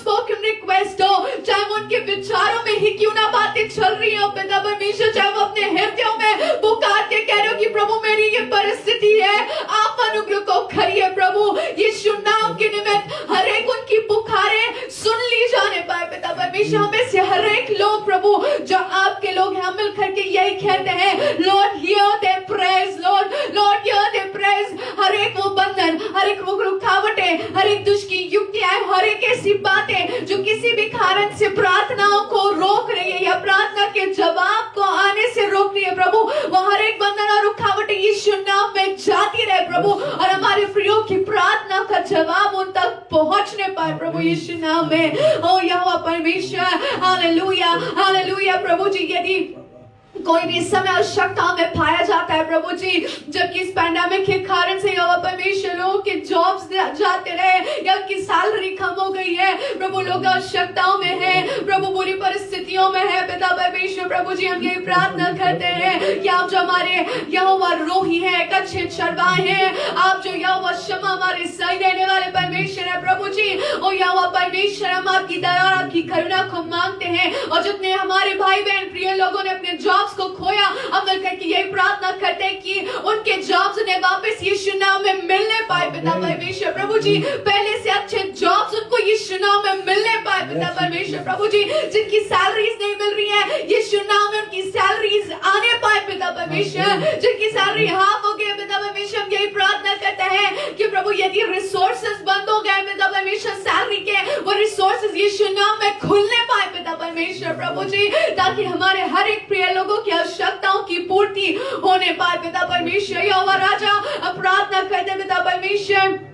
क्यों ना बातें चल रही हो पिता परमेश्वर, चाहे वो अपने हृदयों में पुकार के कह रहे हो कि प्रभु मेरी ये परिस्थिति है, आप अनुग्रह को करिए प्रभु। यीशु नाम के निमित्त हर एक उनकी पुकारें सुन ली जाने पाए पिता परमेश्वर। हमें से हर एक लोग प्रभु जो आपके लोग हैं, हम मिल करके यही कहते हैं Lord hear their prayers, Lord hear their prayers. हर एक वो बंधन, हर एक वो रुकावटें, हर एक दुष्ट की युक्तियां, हर एक ऐसी बातें जो किसी भी कारण से प्रार्थनाओं को रोक रही है या प्रार्थना के जवाब को आने से रोक रही है प्रभु, वो हर एक बंधन और रुकावटें यीशु नाम में जाती रहे प्रभु, और हमारे प्रियो की प्रार्थना का जवाब उन तक पहुंचने पाए प्रभु यीशु नाम में। ओ यहोवा परमेश्वर, हालेलुया हालेलुया प्रभु जी। यदि कोई भी इस समय आवश्यकता में पाया जाता है प्रभु जी, जबकि इस पैंडेमिक के कारण से यहोवा परमेश्वर लोगों के जॉब्स जाते रहे या उनकी सैलरी कम हो गई है प्रभु, लोग आवश्यकताओं में है प्रभु, बुरी परिस्थितियों में है पिता परमेश्वर। प्रभु जी हम यही प्रार्थना करते हैं कि आप जो हमारे यहोवा रोही है, एक अच्छे चरवाहे हैं, आप जो यहोवा शमा हमारे सही देने वाले परमेश्वर है प्रभु जी। ओ यहोवा परमेश्वर हम आपकी दया और आपकी करुणा को मांगते हैं, और जितने हमारे भाई बहन प्रिय लोगों ने अपने जॉब्स को खोया, हम मिलकर के यही प्रार्थना करते हैं कि उनके जॉब्स उन्हें वापस यीशु नाम में मिलने पाए पिता परमेश्वर। प्रभु जी पहले से अच्छे जॉब्स उनको यीशु नाम में मिलने पाए पिता परमेश्वर। प्रभु जी जिनकी सैलरीज नहीं मिल रही है यीशु नाम में उनकी सैलरीज आने पाए पिता परमेश्वर। जिनकी सैलरी हाफ हो गई पिता परमेश्वर, हम यही प्रार्थना करते हैं कि प्रभु यदि रिसोर्सेज बंद हो गए पिता परमेश्वर सैलरी के, वो रिसोर्सेज यीशु नाम में खुलने पाए पिता परमेश्वर प्रभु जी, ताकि हमारे हर एक प्रिय लोगों की आवश्यकताओं की पूर्ति होने पाए पिता परमेश्वर। यहोवा राजा अब प्रार्थना करते पिता परमेश्वर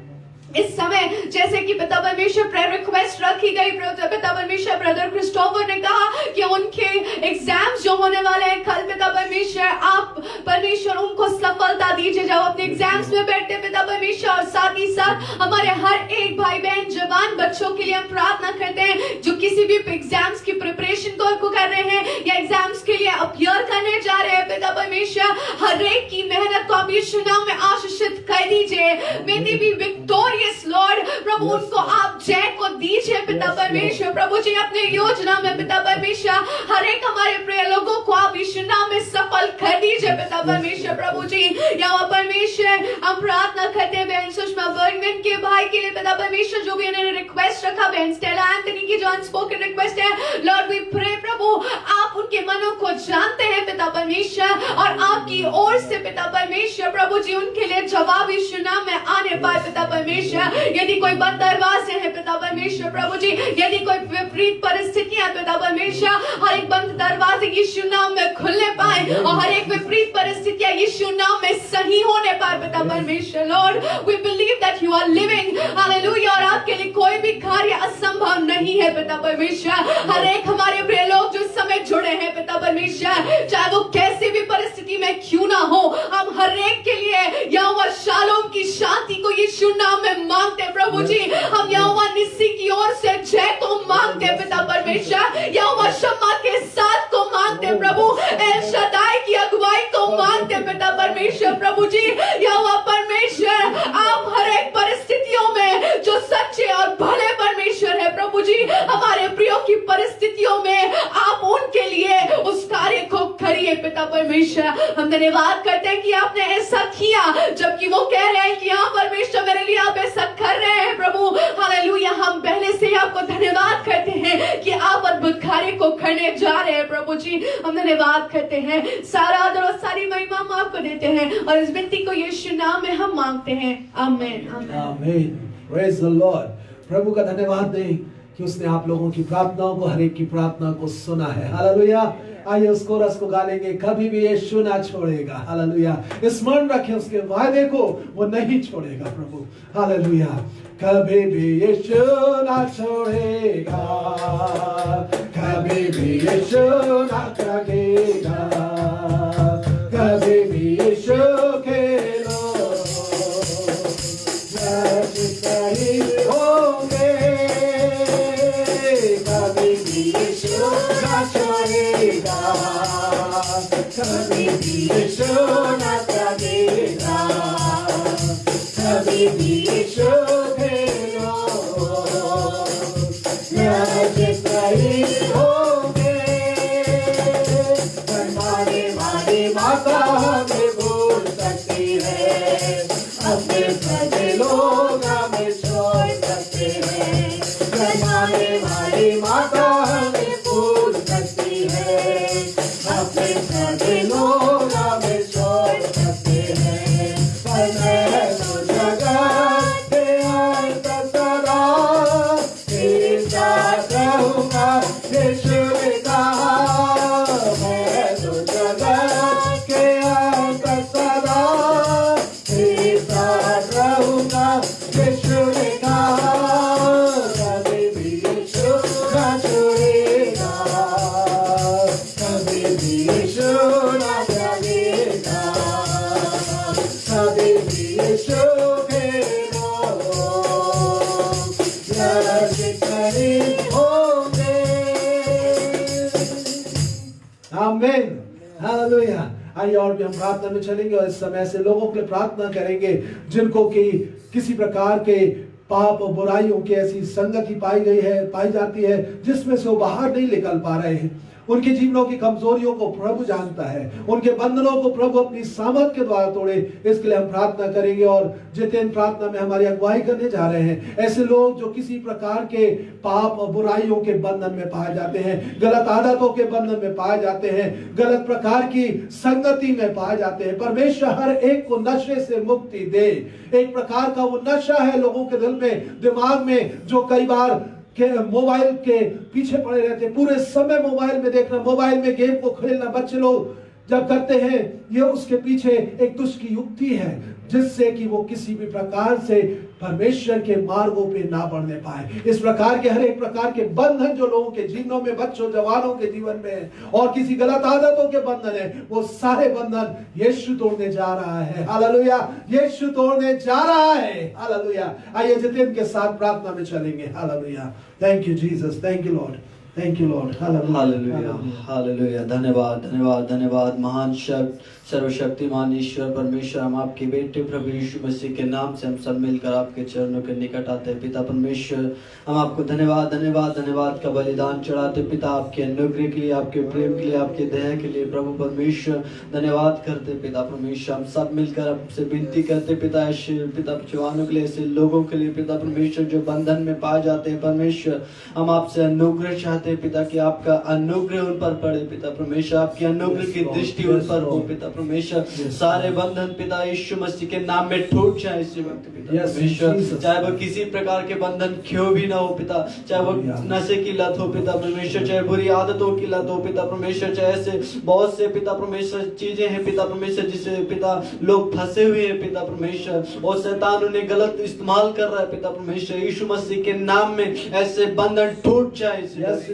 इस समय जैसे कि पिता परमेश्वर प्रेयर रिक्वेस्ट रखी गई पिता परमेश्वर, ब्रदर क्रिस्टोफर ने कहा कि उनके एग्जाम्स जो होने वाले हैं कल पिता परमेश्वर, आप परमेश्वर उनको सफलता दीजिए जब अपने एग्जाम्स में बैठते पिता परमेश्वर। और साथ ही साथ हमारे हर एक भाई बहन जवान बच्चों के लिए हम प्रार्थना करते हैं जो किसी भी एग्जाम्स की प्रिपरेशन को कर रहे हैं या एग्जाम्स के लिए अपीयर करने जा रहे हैं पिता परमेश्वर, हर एक की मेहनत को आप यीशु नाम में आशीषित कर दीजिए। मे दे बी विक्टोरियस लॉर्ड प्रभु, उनको आप जय को दीजिए पिता परमेश्वर। प्रभु जी अपने योजना में पिता परमेश्वर हर एक हमारे प्रिय लोगों को आप यीशु नाम में सफल कर दीजिए पिता परमेश्वर। प्रभु जी यहाँ परमेश्वर हम प्रार्थना करते हैं बहन सुषमा बर्गमैन के भाई के लिए पिता परमेश्वर, जो भी उन्होंने रिक्वेस्ट रखा, बहन स्टेला एंथनी की जो अनस्पोकन रिक्वेस्ट है लॉर्ड वी प्रे प्रभु आप उनके मनों को जानते हैं पिता परमेश्वर, और आपकी ओर से पिता परमेश्वर प्रभु जी उनके लिए जवाब यीशु नाम में आने पाए पिता परमेश्वर। यदि कोई बंद दरवाजे हैं पिता परमेश्वर प्रभु जी, यदि कोई विपरीत परिस्थितियां पिता परमेश्वर, हर एक बंद दरवाजे यीशु नाम में खुलने पाए और हर एक विपरीत परिस्थितियां यीशु नाम में सही होने पाए पिता परमेश्वर। Lord we believe that you are living, hallelujah, और आपके लिए कोई भी कार्य असंभव नहीं है पिता परमेश्वर। हर एक हमारे प्रिय लोग जो इस समय जुड़े हैं पिता परमेश्वर, चाहे वो कैसी भी परिस्थिति में क्यों ना हो, हम हर एक के लिए यहोवा शालोम की शांति को यीशु नाम में मांगते प्रभु जी। हम यहोवा निस्सी की ओर से जय को मांगते पिता परमेश्वर, यहोवा शम्मा के साथ को मांगते प्रभु, एल शदाई की अगुवाई को मांगते पिता परमेश्वर। प्रभु जी यहोवा परमेश्वर आप हर एक परिस्थितियों में जो सच्चे और भले परमेश्वर है प्रभु जी, हमारे प्रियो की परिस्थितियों में आप उनके लिए उस कार्य को करिए पिता परमेश्वर। हम धन्यवाद करते हैं कि आपने ऐसा किया, जबकि वो कह रहे हैं कि हाँ परमेश्वर मेरे लिए आप ऐसा कर रहे हैं प्रभु, हालेलुया। हम पहले से ही आपको धन्यवाद करते हैं कि आप अद्भुत कार्य को करने जा रहे हैं प्रभु जी। हम धन्यवाद करते हैं, सारा आदर और सारी महिमा हम आपको देते हैं, और इस विनती को यीशु नाम में हम मांगते हैं, आमीन आमीन। Praise the Lord. प्रभु का धन्यवाद दें कि उसने आप लोगों की प्रार्थनाओं को, हर एक की प्रार्थना को सुना है, हालेलुया। आइए उस कोरस को गालेंगे, कभी भी यीशु ना छोड़ेगा, हालेलुया। स्मरण रखें उसके वायदे को, वो नहीं छोड़ेगा प्रभु, हालेलुया। कभी भी यीशु ना छोड़ेगा, कभी भी यीशु ना त्यागेगा, कभी भी यीशु के लोग सही होंगे, कभी भी यीशु ना छोड़ेगा, कभी भी यीशु ना त्यागेगा, कभी भी यीशु के लोग सही होंगे, माता हमें भूल सकती है, अपने सगे लोग हमें छोड़ सकते हैं। जमाने वाली माता हमें भूल सकती है, अपने सगे लोग हमें छोड़ सकते हैं। पर मैं तो जगत के अंत सदा तेरे साथ रहूंगा, यीशु ने कहा। मैं तो जगत के अंत सदा तेरे साथ रहूंगा, यीशु ने कहा। कभी भी यीशु ना छोड़ेगा, कभी भी यीशु ना त्यागेगा, कभी भी यीशु के लोग रक्षित नहीं होंगे। आमीन, हालेलुया। आइए और भी हम प्रार्थना में चलेंगे और इस समय ऐसे लोगों के लिए प्रार्थना करेंगे जिनको कि किसी प्रकार के पाप और बुराइयों की ऐसी संगति पाई जाती है जिसमें से वो बाहर नहीं निकल पा रहे हैं। उनके जीवनों की कमजोरियों को प्रभु जानता है, उनके बंधनों को प्रभु अपनी सामर्थ के द्वारा तोड़े, इसके लिए हम प्रार्थना करेंगे। और जितेन प्रार्थना में हमारी अगुवाई करने जा रहे हैं, ऐसे लोग जो किसी प्रकार के पाप और बुराइयों के बंधन में पाए जाते हैं, गलत आदतों के बंधन में पाए जाते हैं, गलत प्रकार की संगति में पाए जाते हैं, परमेश्वर हर एक को नशे से मुक्ति दे। एक प्रकार का वो नशा है लोगों के दिल में, दिमाग में, जो कई बार के मोबाइल के पीछे पड़े रहते, पूरे समय मोबाइल में देखना, मोबाइल में गेम को खेलना बच्चे लोग जब करते हैं, ये उसके पीछे एक दुष्ट की युक्ति है जिससे कि वो किसी भी प्रकार से परमेश्वर के मार्गों पे ना बढ़ने पाए। इस प्रकार के हर एक प्रकार के बंधन जो लोगों के जीवनों में, बच्चों जवानों के जीवन में है, और किसी गलत आदतों के बंधन है, वो सारे बंधन यीशु तोड़ने जा रहा है। हालेलुया, यीशु तोड़ने जा रहा है। हालेलुया। आइए जितेन के साथ प्रार्थना में चलेंगे। Hallelujah. Thank you Jesus, thank you Lord, thank you Lord. Hallelujah, hallelujah. धन्यवाद, धन्यवाद, धन्यवाद। महान शक्ति, सर्वशक्तिमान ईश्वर परमेश्वर, हम आपके बेटे प्रभु यीशु मसीह के नाम से हम सब मिलकर आपके चरणों के निकट आते हैं। पिता परमेश्वर, हम आपको धन्यवाद, धन्यवाद, धन्यवाद का बलिदान चढ़ाते पिता, आपके अनुग्रह के लिए, आपके प्रेम के लिए, आपके दया के लिए प्रभु परमेश्वर धन्यवाद करते पिता परमेश्वर। हम सब मिलकर आपसे विनती करते पिता, ऐसे पिता जवानों के लिए, ऐसे लोगों के लिए पिता परमेश्वर जो बंधन में पाए जाते हैं परमेश्वर, हम आपसे अनुग्रह चाहते हैं पिता कि आपका अनुग्रह उन पर पड़े पिता परमेश्वर, आपकी अनुग्रह की दृष्टि उन पर हो पिता परमेश्वर। सारे बंधन पिता यीशु मसीह के नाम में टूट जाए इसी वक्त पिता परमेश्वर, चाहे वो किसी प्रकार के बंधन क्यों भी ना हो पिता, चाहे वो नशे की लत हो पिता परमेश्वर, चाहे बुरी आदतों की लत हो पिता परमेश्वर, चाहे ऐसे बहुत से पिता परमेश्वर चीजें हैं पिता परमेश्वर जिसे पिता लोग फंसे हुए हैं पिता परमेश्वर, और शैतान उन्हें गलत इस्तेमाल कर रहा है पिता परमेश्वर। यीशु मसीह के नाम में ऐसे बंधन टूट जाए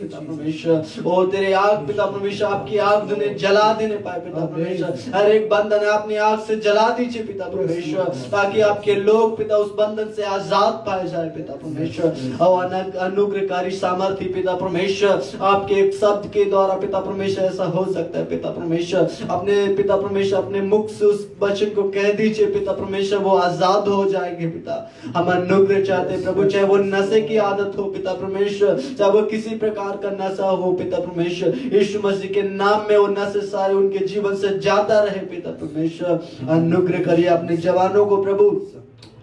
पिता परमेश्वर। ओ तेरे आग पिता परमेश्वर, आपकी आग उन्हें जला देने पाए पिता परमेश्वर। हर एक बंधन अपनी आग से जला दीजिए पिता परमेश्वर, ताकि आपके लोग पिता उस बंधन से आजाद पाए जाए पिता परमेश्वर। और अनुग्रहकारी सामर्थ्य पिता परमेश्वर, आपके एक शब्द के द्वारा पिता परमेश्वर ऐसा हो सकता है पिता परमेश्वर। अपने पिता परमेश्वर अपने मुख से उस वचन को कह दीजिए पिता परमेश्वर, वो आजाद हो जाएंगे पिता। हम अनुग्रह चाहते हैं प्रभु, चाहे वो नशे की आदत हो पिता परमेश्वर, चाहे वो किसी प्रकार का नशा हो पिता परमेश्वर, यीशु मसीह के नाम में वो नशे सारे उनके जीवन से जाता रहे पिता परमेश्वर। अनुग्रह करिए अपने जवानों को प्रभु,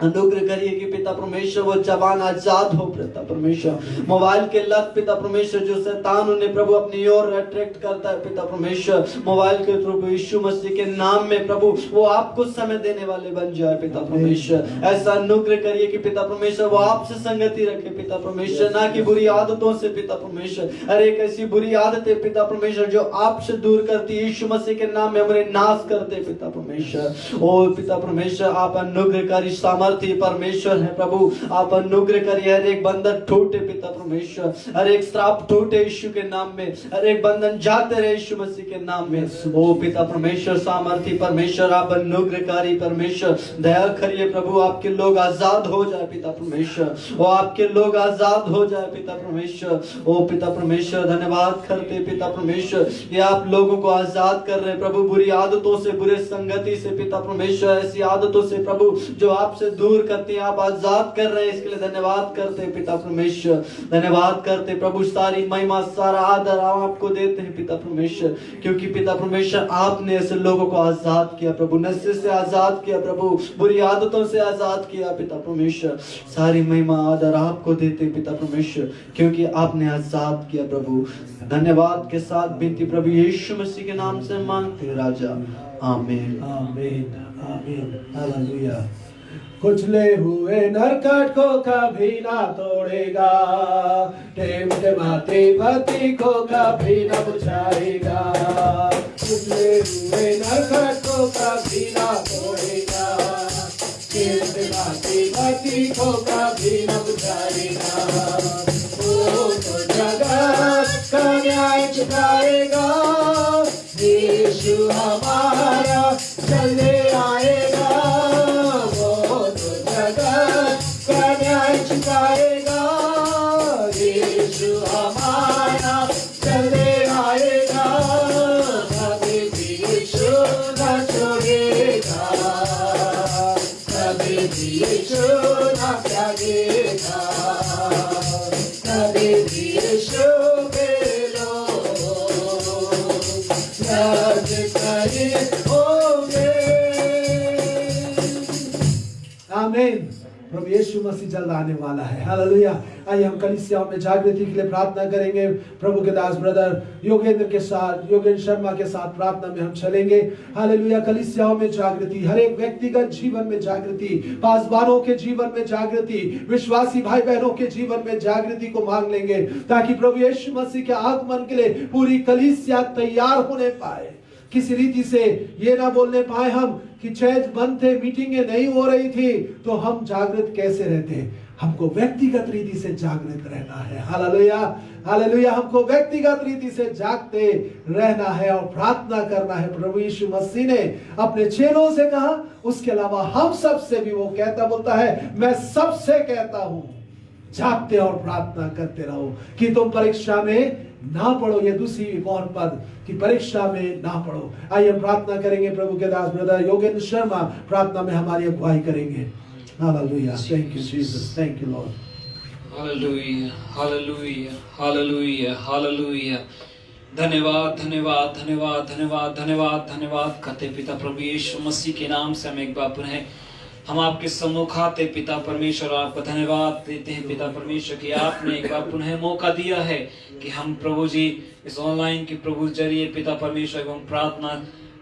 अनुग्रह करिए कि पिता परमेश्वर वो जवान आजाद हो पिता परमेश्वर। मोबाइल के लत पिता परमेश्वर जो शैतान उन्हें प्रभु अपनी ओर अट्रैक्ट करता है पिता परमेश्वर, मोबाइल के प्रभु यीशु मसीह के नाम में प्रभु वो आपको समय देने वाले बन जाए पिता परमेश्वर। ऐसा अनुग्रह करिए कि पिता परमेश्वर वो आपसे संगति रखे पिता परमेश्वर, ना कि बुरी आदतों से पिता परमेश्वर। अरे एक ऐसी बुरी आदतें पिता परमेश्वर जो आपसे दूर करती, यीशु मसीह के नाम में हमारे नाश करते पिता परमेश्वर। ओ पिता परमेश्वर, आप अनुग्रहकारी सामर्थ्य परमेश्वर है प्रभु, आप अनुग्रह करिए। हर एक बंधन टूटे पिता परमेश्वर, हर एक श्राप टूटे यीशु के नाम में, हर एक बंधन जाते रहे यीशु मसीह के नाम में। ओ पिता परमेश्वर सामर्थ्य परमेश्वर, आप अनुग्रहकारी परमेश्वर, दया करिए प्रभु, आपके लोग आजाद हो जाए पिता परमेश्वर, ओ आपके लोग आजाद हो जाए पिता परमेश्वर। ओ पिता परमेश्वर धन्यवाद करते पिता परमेश्वर, ये आप लोगों को आजाद कर रहे प्रभु, बुरी आदतों से, बुरे संगति से पिता परमेश्वर, ऐसी आदतों से प्रभु जो आपसे दूर करते हैं, आप आजाद कर रहे हैं, इसके लिए धन्यवाद करते हैं पिता परमेश्वर। धन्यवाद करते हैं प्रभु, सारी महिमा सारा आदर हम आपको देते हैं पिता परमेश्वर, क्योंकि पिता परमेश्वर आपने ऐसे लोगों को आजाद किया प्रभु, नशे से आजाद किया प्रभु, बुरी आदतों से आजाद किया पिता परमेश्वर। सारी महिमा आदर आपको देते हैं पिता परमेश्वर, क्योंकि आपने आजाद किया प्रभु। धन्यवाद के साथ विनती प्रभु यीशु मसीह के नाम से मांगते हैं राजा, आमीन आमीन आमीन हालेलुया। कुचले हुए नरकट को कभी ना तोड़ेगा, टिमटिमाती बत्ती को कभी ना बुझाएगा। कुचले हुए नरकट को कभी ना तोड़ेगा, टिमटिमाती बत्ती को कभी ना बुझाएगा। वो तो जगत का न्याय चुकाएगा, यीशु हमारा चले आएगा। वो तो जगत का न्याय चुकाएगा, यीशु हमारा चले आएगा। कभी भी यीशु न छोड़ेगा, कभी भी यीशु न त्यागेगा, कभी भी यीशु आमीन। प्रभु यीशु मसीह जल्द आने वाला है, हालेलुया। आइए हम कलीसियाओं में जागृति के लिए प्रार्थना करेंगे। प्रभु के दास ब्रदर योगेंद्र के साथ, योगेंद्र शर्मा के साथ प्रार्थना में हम चलेंगे, हालेलुया। कलीसियाओं में जागृति, हर एक व्यक्तिगत जीवन में जागृति, पासवानों के जीवन में जागृति, विश्वासी भाई बहनों के जीवन में जागृति को मांग लेंगे, ताकि प्रभु यीशु मसीह के आगमन के लिए पूरी कलीसिया तैयार होने पाए। किसी रीति से ये ना बोलने पाए हम कि चर्च बंद थे, मीटिंगें नहीं हो रही थी, तो हम जागृत कैसे रहते। हमको व्यक्तिगत रीति से जागृत रहना है, हालेलुया हालेलुया। हमको व्यक्तिगत रीति से जागते रहना है और प्रार्थना करना है। प्रभु यीशु मसीह ने अपने चेलों से कहा, उसके अलावा हम सबसे भी वो कहता बोलता है, मैं सबसे कहता हूं जागते और प्रार्थना करते रहो कि तुम परीक्षा में ना पढ़ो। ये दूसरी एक और पद कि परीक्षा में ना पढ़ो। आइए हम प्रार्थना करेंगे। प्रभु के दास ब्रदर योगेंद्र शर्मा प्रार्थना में हमारी अगुवाई करेंगे। Hallelujah, thank you Jesus, thank you Lord. Hallelujah hallelujah hallelujah hallelujah. धन्यवाद धन्यवाद धन्यवाद धन्यवाद धन्यवाद धन्यवाद करते पिता प्रभु यीशु मसीह के नाम से हम एक बार पुनः हम आपके सम्मुख आते पिता परमेश्वर, आपका धन्यवाद देते हैं पिता परमेश्वर कि आपने एक बार पुनः मौका दिया है कि हम प्रभु जी इस ऑनलाइन के प्रभु जरिए पिता परमेश्वर एवं प्रार्थना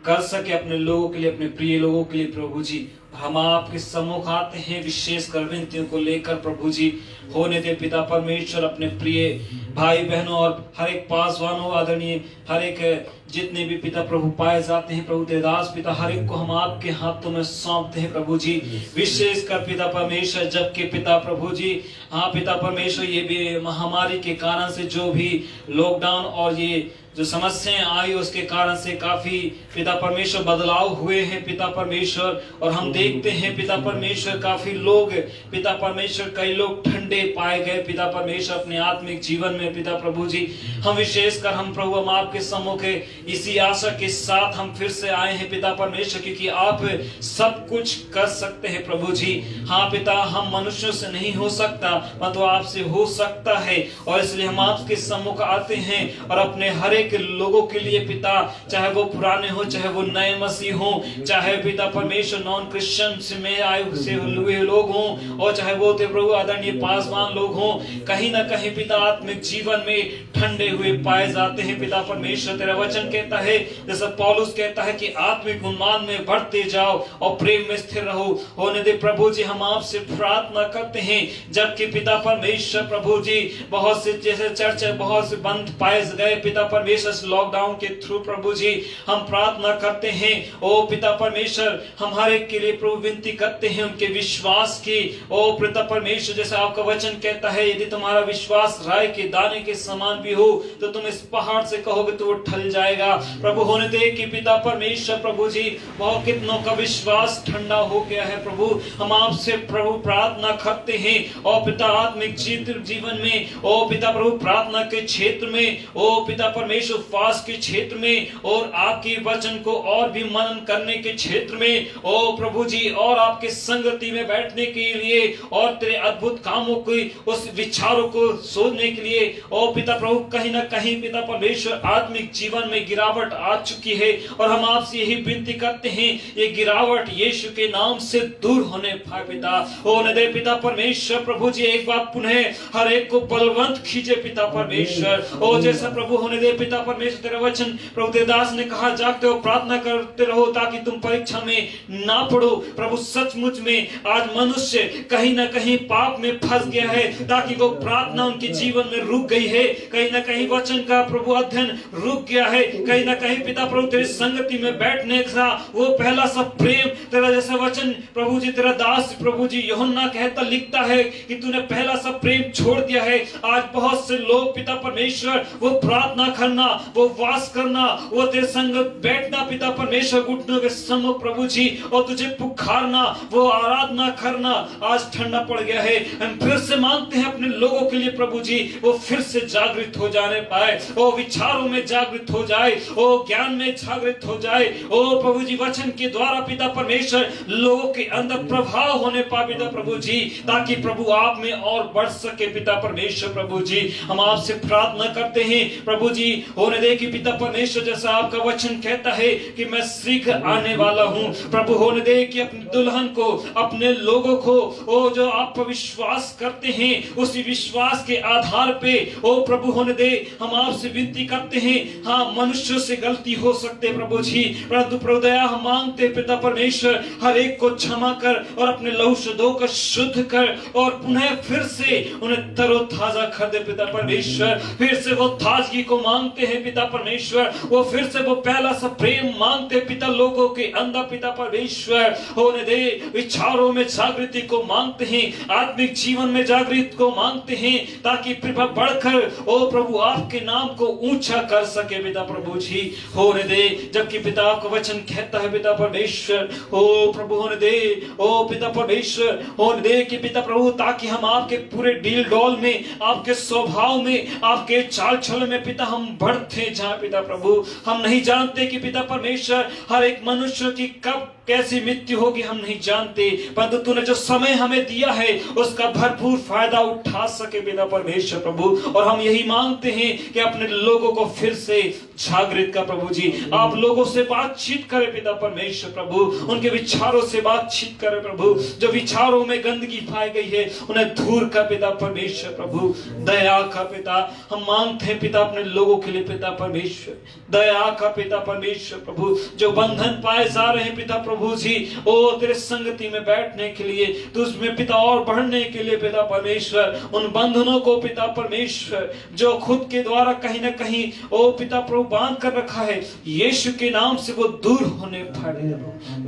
कर सके अपने लोगों के लिए, अपने प्रिय लोगों के लिए प्रभु जी। हम आपके सम्मुख आते हैं विशेष कर विनतियों को लेकर प्रभु जी। होने दे पिता परमेश्वर अपने प्रिय भाई बहनों और हर एक पासवानों आदरणीय हर एक जितने भी पिता प्रभु पाए जाते हैं प्रभु तेरे दास पिता, हर एक को हम आपके हाथों में सौंपते हैं प्रभु जी। विशेष कर पिता परमेश्वर जबकि पिता प्रभु जी हाँ पिता परमेश्वर ये भी महामारी के कारण से जो भी लॉकडाउन और ये जो समस्याएं आई उसके कारण से काफी पिता परमेश्वर बदलाव हुए हैं पिता परमेश्वर। और हम देखते हैं पिता परमेश्वर काफी लोग पिता परमेश्वर कई लोग ठंडे पाए गए पिता परमेश्वर अपने आत्मिक जीवन में पिता प्रभु जी। हम विशेषकर हम प्रभु हम आपके सम्मुख इसी आशा के साथ हम फिर से आए हैं पिता परमेश्वर, क्योंकि आप सब कुछ कर सकते हैं प्रभु जी। हाँ पिता, हम मनुष्यों से नहीं हो सकता परंतु आपसे हो सकता है, और इसलिए हम आपके सम्मुख आते हैं और अपने हर एक लोगों के लिए पिता, चाहे वो पुराने हो चाहे वो नए मसीह हो, चाहे पिता परमेश्वर नॉन क्रिश्चियन में आए हुए लोग हों और चाहे वो प्रभु आदरणीय पासवान लोग हों, कहीं ना कहीं पिता आत्मिक जीवन में ठंडे हुए पाए जाते हैं पिता परमेश्वर। तेरा वचन कहता है जैसा पौलुस कहता है कि आत्मिक उन्माद में बढ़ते जाओ और प्रेम में स्थिर रहो। होने दे प्रभु जी, हम आपसे प्रार्थना करते हैं जबकि पिता परमेश्वर प्रभु जी बहुत से जैसे चर्च बहुत से बंद पाए गए पिता परमेश्वर लॉकडाउन के थ्रू प्रभु जी हम प्रार्थना करते हैं। ओ पिता परमेश्वर हम हर एक के लिए प्रभु विनती करते हैं उनके विश्वास की। ओ पिता परमेश्वर जैसा आपका वचन कहता है यदि तुम्हारा विश्वास राय के दाने के समान भी हो तो तुम इस पहाड़ से कहोगे तो वो ढल जाएगा। जाएगा। प्रभु होने दे कि पिता परमेश्वर प्रभु जी बहुत कितनों का विश्वास ठंडा हो गया है प्रभु। हम आपसे प्रभु प्रार्थना करते हैं और पिता आत्मिक जीवन में, ओ पिता प्रभु प्रार्थना के क्षेत्र में, ओ पिता परमेश्वर उपवास के क्षेत्र में, और आपके वचन को और भी मनन करने के क्षेत्र में, ओ प्रभु जी, और आपके संगति में बैठने के लिए और तेरे अद्भुत कामों को, उस विचारों को सोचने के लिए, ओ पिता प्रभु कहीं ना कहीं पिता परमेश्वर आत्मिक जीवन में गिरावट आ चुकी है, और हम आपसे यही विनती करते हैं ये गिरावट यीशु के नाम से दूर होने पाए पिता। होने दे पिता परमेश्वर प्रभु जी, एक बार पुनः हर एक को बलवंत खींचे पिता परमेश्वर। ओ जैसा प्रभु होने दे पिता परमेश्वर तेरा वचन प्रभु तेरे दास ने कहा, जागते हो प्रार्थना करते रहो ताकि तुम परीक्षा में ना पड़ो। प्रभु सचमुच में आज मनुष्य कहीं ना कहीं पाप में फंस गया है, ताकि वो प्रार्थना उनके जीवन में रुक गई है, कहीं ना कहीं वचन का प्रभु अध्ययन रुक गया है, कहीं ना कहीं पिता प्रभु तेरी संगति में बैठने का वो पहला सा प्रेम, तेरा जैसा वचन प्रभु जी तेरा दास प्रभु जी यूहन्ना कहता लिखता है कि तूने पहला सा प्रेम छोड़ दिया है। आज बहुत से लोग पिता परमेश्वर वो प्रार्थना करना, वो वास करना, वो तेरे संग बैठना पिता परमेश्वर घुटनों के सम्मुख प्रभु जी, और तुझे पुकारना, वो आराधना करना आज ठंडा पड़ गया है। हम फिर से मांगते हैं अपने लोगों के लिए प्रभु जी, वो फिर से जागृत हो जाने पाए, वो विचारों में जागृत हो जाए, वो ज्ञान में जागृत हो जाए, ओ प्रभु जी वचन के द्वारा पिता परमेश्वर लोगों के अंदर प्रभाव होने पाए पिता प्रभु जी, ताकि प्रभु आप में और बढ़ सके पिता परमेश्वर प्रभु जी। हम आपसे प्रार्थना करते हैं प्रभु जी, होने दे कि पिता परमेश्वर जैसा आपका वचन कहता है कि मैं शीघ्र आने वाला हूं प्रभु, होने दे कि अपनी दुल्हन को, अपने लोगों को, ओ जो आप पर विश्वास करते हैं उसी विश्वास के आधार पे ओ प्रभु होने दे, हम आपसे विनती करते हैं। हाँ, मनुष्यों से गलती हो सकते प्रभु जी, परंतु प्रभु दया हम मांगते पिता परमेश्वर हर एक को क्षमा कर और अपने लहू से धोकर शुद्ध कर, और पुनः फिर से उन्हें तरोताजा कर दे पिता परमेश्वर। फिर से वो ताजगी को मांगते हैं पिता परमेश्वर, वो फिर से वो पहला सा प्रेम मांगते पिता लोगों के अंदर पिता परमेश्वर। होने दे विचारों में जागृति को मांगते हैं, आत्मिक जीवन में जागृति को मांगते हैं, ताकि कृपा बढ़कर ओ प्रभु आपके नाम को ऊंचा कर सके पिता प्रभु जी। होने दे जबकि पिता आपका वचन कहता है पिता परमेश्वर, ओ प्रभु होने दे, ओ पिता परमेश्वर होने दे कि पिता प्रभु ताकि हम आपके पूरे डील डॉल में, आपके स्वभाव में, आपके चाल चलन में पिता हम बढ़ते जाए पिता प्रभु। हम नहीं जानते कि पिता परमेश्वर हर एक मनुष्य की कब कैसी मृत्यु होगी हम नहीं जानते, परंतु तूने जो समय हमें दिया है उसका भरपूर फायदा उठा सके पिता परमेश्वर प्रभु। और हम यही मांगते हैं कि अपने लोगों को फिर से जागृत कर प्रभु जी, आप लोगों से बातचीत करें पिता परमेश्वर प्रभु, उनके विचारों से बातचीत करें प्रभु, जो विचारों में गंदगी पाई गई है उन्हें दूर कर पिता परमेश्वर प्रभु। दया का पिता हम मांगते हैं पिता अपने लोगों के लिए पिता परमेश्वर, दया का पिता परमेश्वर प्रभु, जो बंधन पाए जा रहे हैं पिता प्रभु जी, ओ तेरे संगति में बैठने के लिए, तो उसमें पिता और बढ़ने के लिए पिता परमेश्वर, उन बंधनों को पिता परमेश्वर जो खुद के द्वारा कहीं ना कहीं ओ पिता प्रभु बांध कर रखा है, यीशु के नाम से वो दूर होने पड़े।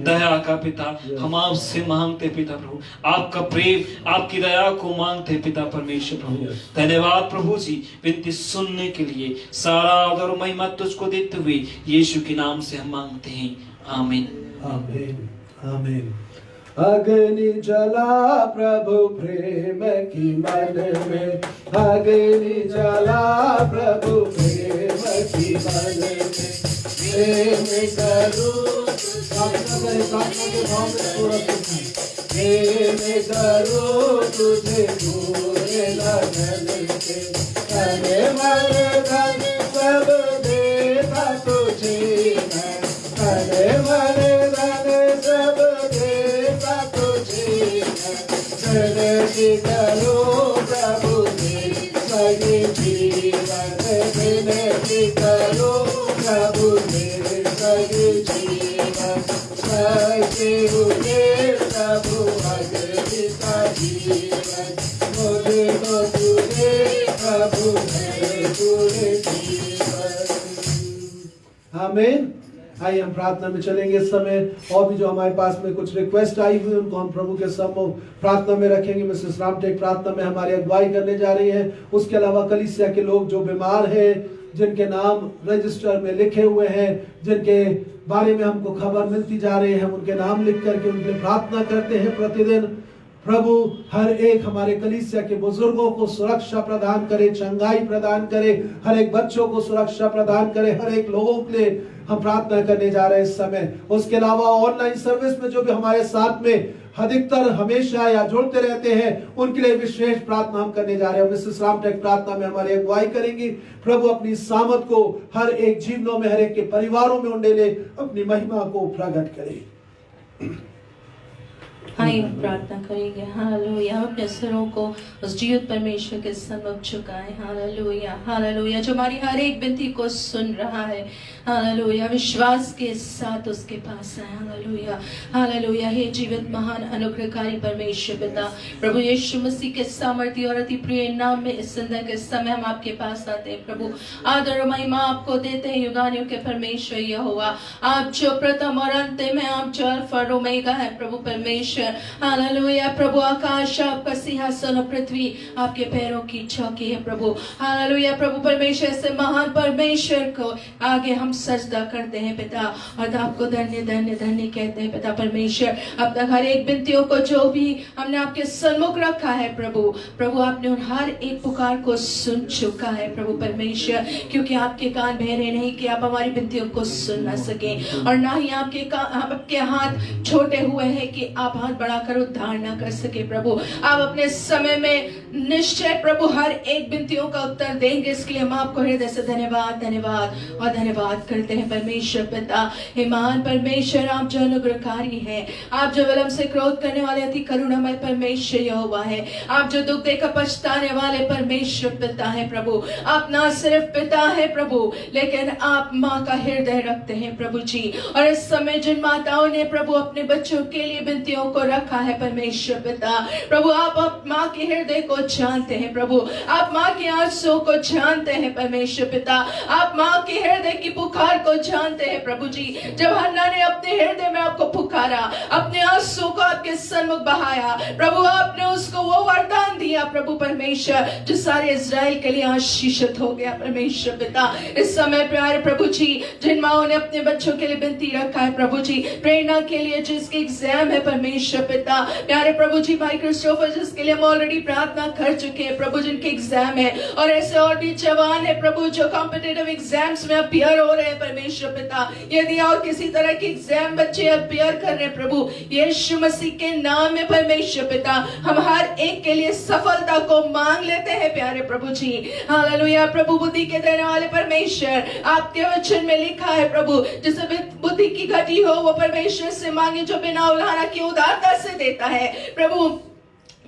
दया का पिता हम आपसे मांगते पिता प्रभु, आपका प्रेम, आपकी दया को मांगते पिता परमेश्वर प्रभु। धन्यवाद प्रभु जी, विनती सुनने के लिए, सारा आदर और महिमा तुझको देते हुए यीशु के नाम से हम मांगते हैं, आमीन। आमीन आमीन। अग्नि जला प्रभु प्रेम की मन में, अग्नि जला प्रभु प्रेम की मन में, प्रेम करूं प्रेम करूं तुझे पूरे लगन से, तने मन धन सब देता तुझे मैं, तने मन धन सब देता तुझे मैं, विनती करो प्रभु मेरी सगे जीवन, विनती करो प्रभु मेरे सगे जीवन, सगे हुए प्रभु अगलिता जीवन, मुझे तो तुझे प्रभु मेरे पूरे जीवन। आमीन। आइए हम प्रार्थना में चलेंगे इस समय, और भी जो हमारे पास में कुछ रिक्वेस्ट आई हुई उनको हम प्रभु के सम्मुख प्रार्थना में रखेंगे। मिसेस रामटेक प्रार्थना में हमारी अगुवाई करने जा रही है। उसके अलावा कलीसिया के लोग जो बीमार हैं, जिनके नाम रजिस्टर में लिखे हुए हैं, जिनके बारे में हमको खबर मिलती जा रही है, हम उनके नाम लिख करके उनके लिए प्रार्थना करते हैं प्रतिदिन। प्रभु हर एक हमारे कलीसिया के बुजुर्गों को सुरक्षा प्रदान करे, चंगाई प्रदान करे, हर एक बच्चों को सुरक्षा प्रदान करे, हर एक लोगों के लिए हम प्रार्थना करने जा रहे हैं इस समय। उसके अलावा ऑनलाइन सर्विस में जो भी हमारे साथ में अधिकतर हमेशा या जुड़ते रहते हैं, उनके लिए विशेष प्रार्थना हम करने जा रहे हैं। मिसेस रामटेक प्रार्थना में हमारी अगुवाई करेंगी। प्रभु अपनी सामत को हर एक जीवनों में, हर एक के परिवारों में उंडेले, अपनी महिमा को प्रकट करे। आइए हम प्रार्थना करेंगे। हालेलुया। अपने सिरों को उस जीवित परमेश्वर के सम्मुख झुकाएं। हालेलुया, हालेलुया, जो हमारी हर एक विनती को सुन रहा है। हालेलुया, विश्वास के साथ उसके पास है। Hallelujah, hallelujah. हे जीवित महान अनुग्रहकारी परमेश्वर पिता, प्रभु यीशु मसीह के सामर्थी और अति प्रिय नाम में इस संध्या के समय हम आपके पास आते हैं। प्रभु आदर और महिमा आपको देते हैं। युगानियों के परमेश्वर यहोवा, आप जो प्रथम और अंतिम है, आप जो अल्फा और ओमेगा है प्रभु परमेश्वर। हालेलुया। प्रभु आकाश आपका सिंहासन और पृथ्वी आपके पैरों की चौकी है प्रभु। हालेलुया। प्रभु परमेश्वर से महान परमेश्वर को आगे हम सजदा करते हैं पिता, और आपको धन्य धन्य धन्य कहते हैं पिता परमेश्वर। अब तक हर एक विनतियों को जो भी हमने आपके सम्मुख रखा है प्रभु, प्रभु आपने उन हर एक पुकार को सुन चुका है प्रभु परमेश्वर, क्योंकि आपके कान बहरे नहीं कि आप हमारी विनतियों को सुन न सके, और ना ही आपके हाथ छोटे हुए हैं कि आप हाथ बढ़ाकर उद्धार ना कर सके प्रभु। आप अपने समय में निश्चय प्रभु हर एक विनतियों का उत्तर देंगे। इसके लिए हम आपको हृदय से धन्यवाद धन्यवाद और धन्यवाद करते हैं परमेश्वर पिता। हे महान परमेश्वर, आप जो अनुग्रहकारी है, आप जो विलंब से क्रोध करने वाले अति करुणामय परमेश्वर यहोवा है, आप जो दुख देकर पछताने वाले परमेश्वर पिता है प्रभु। आप ना सिर्फ पिता है प्रभु, लेकिन आप माँ का हृदय रखते हैं प्रभु जी। और इस समय जिन माताओं ने प्रभु अपने बच्चों के लिए विनतियों को रखा है परमेश्वर पिता, प्रभु आप माँ के हृदय को जानते हैं प्रभु, आप माँ के आंसुओं को जानते हैं परमेश्वर पिता, आप माँ के हृदय की पुकार को जानते हैं प्रभु जी। जब हन्ना ने अपने हृदय में आपको पुकारा, अपने आंसुओं को आपके सन्मुख बहाया प्रभु, आपने उसको वो वरदान दिया प्रभु परमेश्वर जो सारे इज़राइल के लिए आशीषित हो गया परमेश्वर पिता। इस समय प्यारे प्रभु जी, जिन माओ ने अपने बच्चों के लिए विनती रखा है प्रभु जी, प्रेरणा के लिए जिसके एग्जाम है परमेश्वर पिता, प्यारे प्रभु जी भाई क्रिस्टोफर जिसके लिए हम ऑलरेडी प्रार्थना कर चुके हैं प्रभु, जिनके एग्जाम है, और ऐसे और भी जवान है प्रभु जो कॉम्पिटिटिव एग्जाम्स में अपीयर हो रहे हैं परमेश्वर पिता। यदि और किसी तरह के एग्जाम बच्चे अपीयर कर रहे हैं प्रभु, यीशु मसीह के नाम में परमेश्वर पिता, हम हर एक के लिए सफलता को मांग लेते हैं प्यारे प्रभु जी। हालेलुया। प्रभु बुद्धि के देने वाले परमेश्वर, आपके वचन में लिखा है प्रभु, जिसे बुद्धि की घटी हो वो परमेश्वर से मांगे जो बिना उलाहना की उदारता से देता है प्रभु।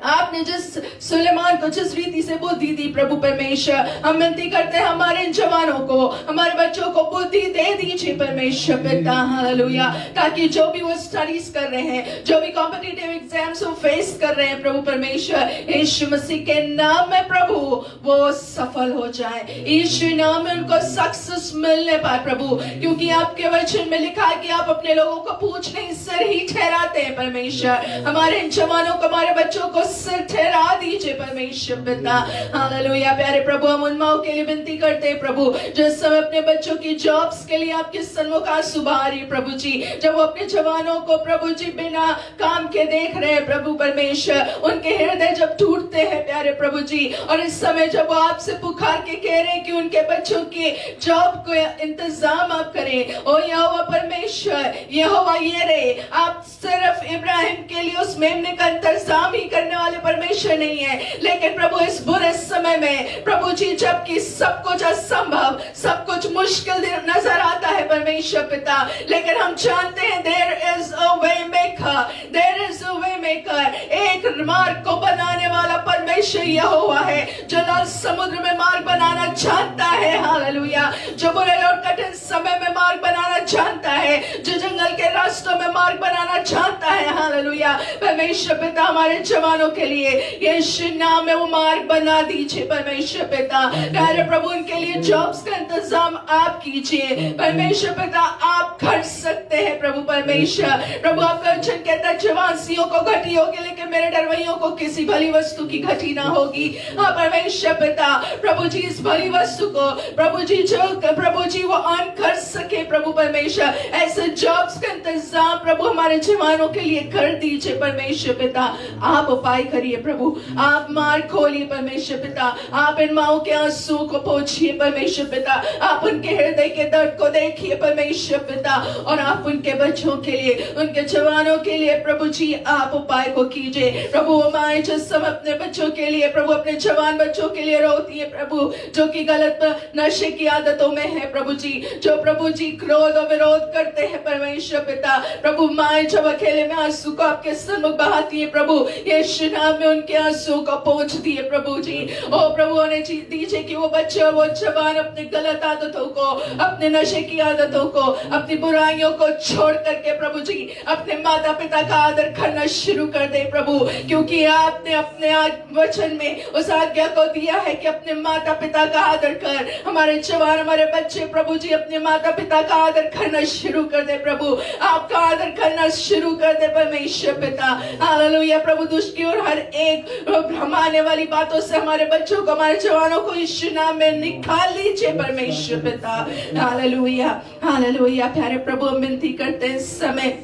आपने जिस सुलेमान को जिस रीति से बुद्धि दी प्रभु परमेश्वर, हम विनती करते हैं हमारे जवानों को, हमारे बच्चों को बुद्धि दे दीजिए परमेश्वर पिता। हालेलुया। ताकि जो भी वो स्टडीज कर रहे हैं, जो भी कॉम्पिटिटिव एग्जाम्स वो फेस कर रहे हैं प्रभु परमेश्वर, यीशु मसीह के नाम में प्रभु वो सफल हो जाए, यीशु नाम में उनको सक्सेस मिलने पाए प्रभु, क्योंकि आपके वचन में लिखा है कि आप अपने लोगों को पूछ नहीं सिर ही ठहराते हैं परमेश्वर। हमारे जवानों को, हमारे बच्चों को सिर ठहरा दीजिए परमेश्वर पिता। हालेलुया। प्यारे प्रभु, हम उन माओं के लिए विनती करते हैं प्रभु जो इस समय अपने बच्चों की जॉब्स के लिए आपके सन्मुख आंसू बहा रही है प्रभु जी। जब वो अपने जवानों को प्रभु जी बिना काम के देख रहे हैं प्रभु परमेश्वर, उनके हृदय जब टूटते हैं प्यारे प्रभु जी, और इस समय जब वो आपसे पुकार के कह रहे हैं कि उनके बच्चों के जॉब को इंतजाम आप करें, ओ यहोवा परमेश्वर, यहोवा ये रहे, आप सिर्फ इब्राहिम के लिए उस मेमने का इंतजाम ही करने वाले परमेश्वर नहीं है, लेकिन प्रभु इस बुरे समय में प्रभु जी जबकि सब कुछ असंभव, सब कुछ मुश्किल नजर आता है परमेश्वर पिता, लेकिन हम जानते हैं there is a way maker, there is a way maker. एक मार्ग को बनाने वाला परमेश्वर यहोवा है, जो लाल समुद्र में मार्ग बनाना जानता है। हालेलुया। जो बुरे और कठिन समय में मार्ग बनाना जानता है, जो जंगल के रास्तों में मार्ग बनाना जानता है। हालेलुया। परमेश्वर पिता, हमारे जवानों के लिए यीशु नाम में वो मार्ग बना दीजिए परमेश्वर पिता। प्यारे प्रभु, उनके लिए जॉब्स का इंतजाम आप कीजिए परमेश्वर पिता। आप कर सकते हैं प्रभु परमेश्वर। प्रभु आपका वचन कहता है जवान सिंहों को घटी होगी लेकिन मेरे डरवैयों को किसी भली वस्तु की घटी ना होगी। हाँ परमेश्वर पिता, प्रभु जी इस भली वस्तु को प्रभु जी जो प्रभु जी वो ऑन कर सके प्रभु परमेश्वर। ऐसे जॉब्स का इंतजाम प्रभु हमारे जवानों के लिए कर दीजिए परमेश्वर पिता। आप उपाय करिए प्रभु, आप मार खोलिए परमेश्वर पिता। आप इन माओं के आंसुओं को पोंछिए परमेश्वर पिता। आप उनके हृदय के दर्द को देखिए परमेश्वर पिता, और आप उनके बच्चों के लिए, उनके जवानों के लिए प्रभु जी आप उपाय को कीजिए। प्रभु वो माए जो सब अपने बच्चों के लिए प्रभु, अपने जवान बच्चों के लिए रोती है प्रभु, जो कि गलत नशे की आदतों में है प्रभु जी, जो प्रभु जी क्रोध और विरोध करते हैं परमेश्वर पिता। प्रभु माए जब अकेले में आंसू को आपके सन्मुख बहाती है प्रभु, यीशु नाम में उनके आंसू को पोंछ दिए प्रभु जी। ओ प्रभु उन्हें दीजिए कि वो बच्चे और वो जवान अपनी गलत आदतों को, अपने नशे की आदतों को, अपनी बुराइयों को छोड़ करके प्रभु जी अपने माता पिता का आदर करना शुरू कर दे प्रभु, क्योंकि आपने अपने वचन में उस आज्ञा को दिया है कि अपने माता पिता का आदर कर। हमारे जवान, हमारे बच्चे प्रभु जी अपने माता पिता का आदर करना शुरू कर दे प्रभु, आपका आदर करना शुरू कर दे परमेश्वर पिता। हालेलुया प्रभु, दुष्ट की और हर एक भ्रमाने वाली बातों से हमारे बच्चों को, हमारे जवानों को यीशु नाम में निकाल लीजिए परमेश्वर पिता। Hallelujah hallelujah. प्यारे प्रभु हम विनती करते हैं इस समय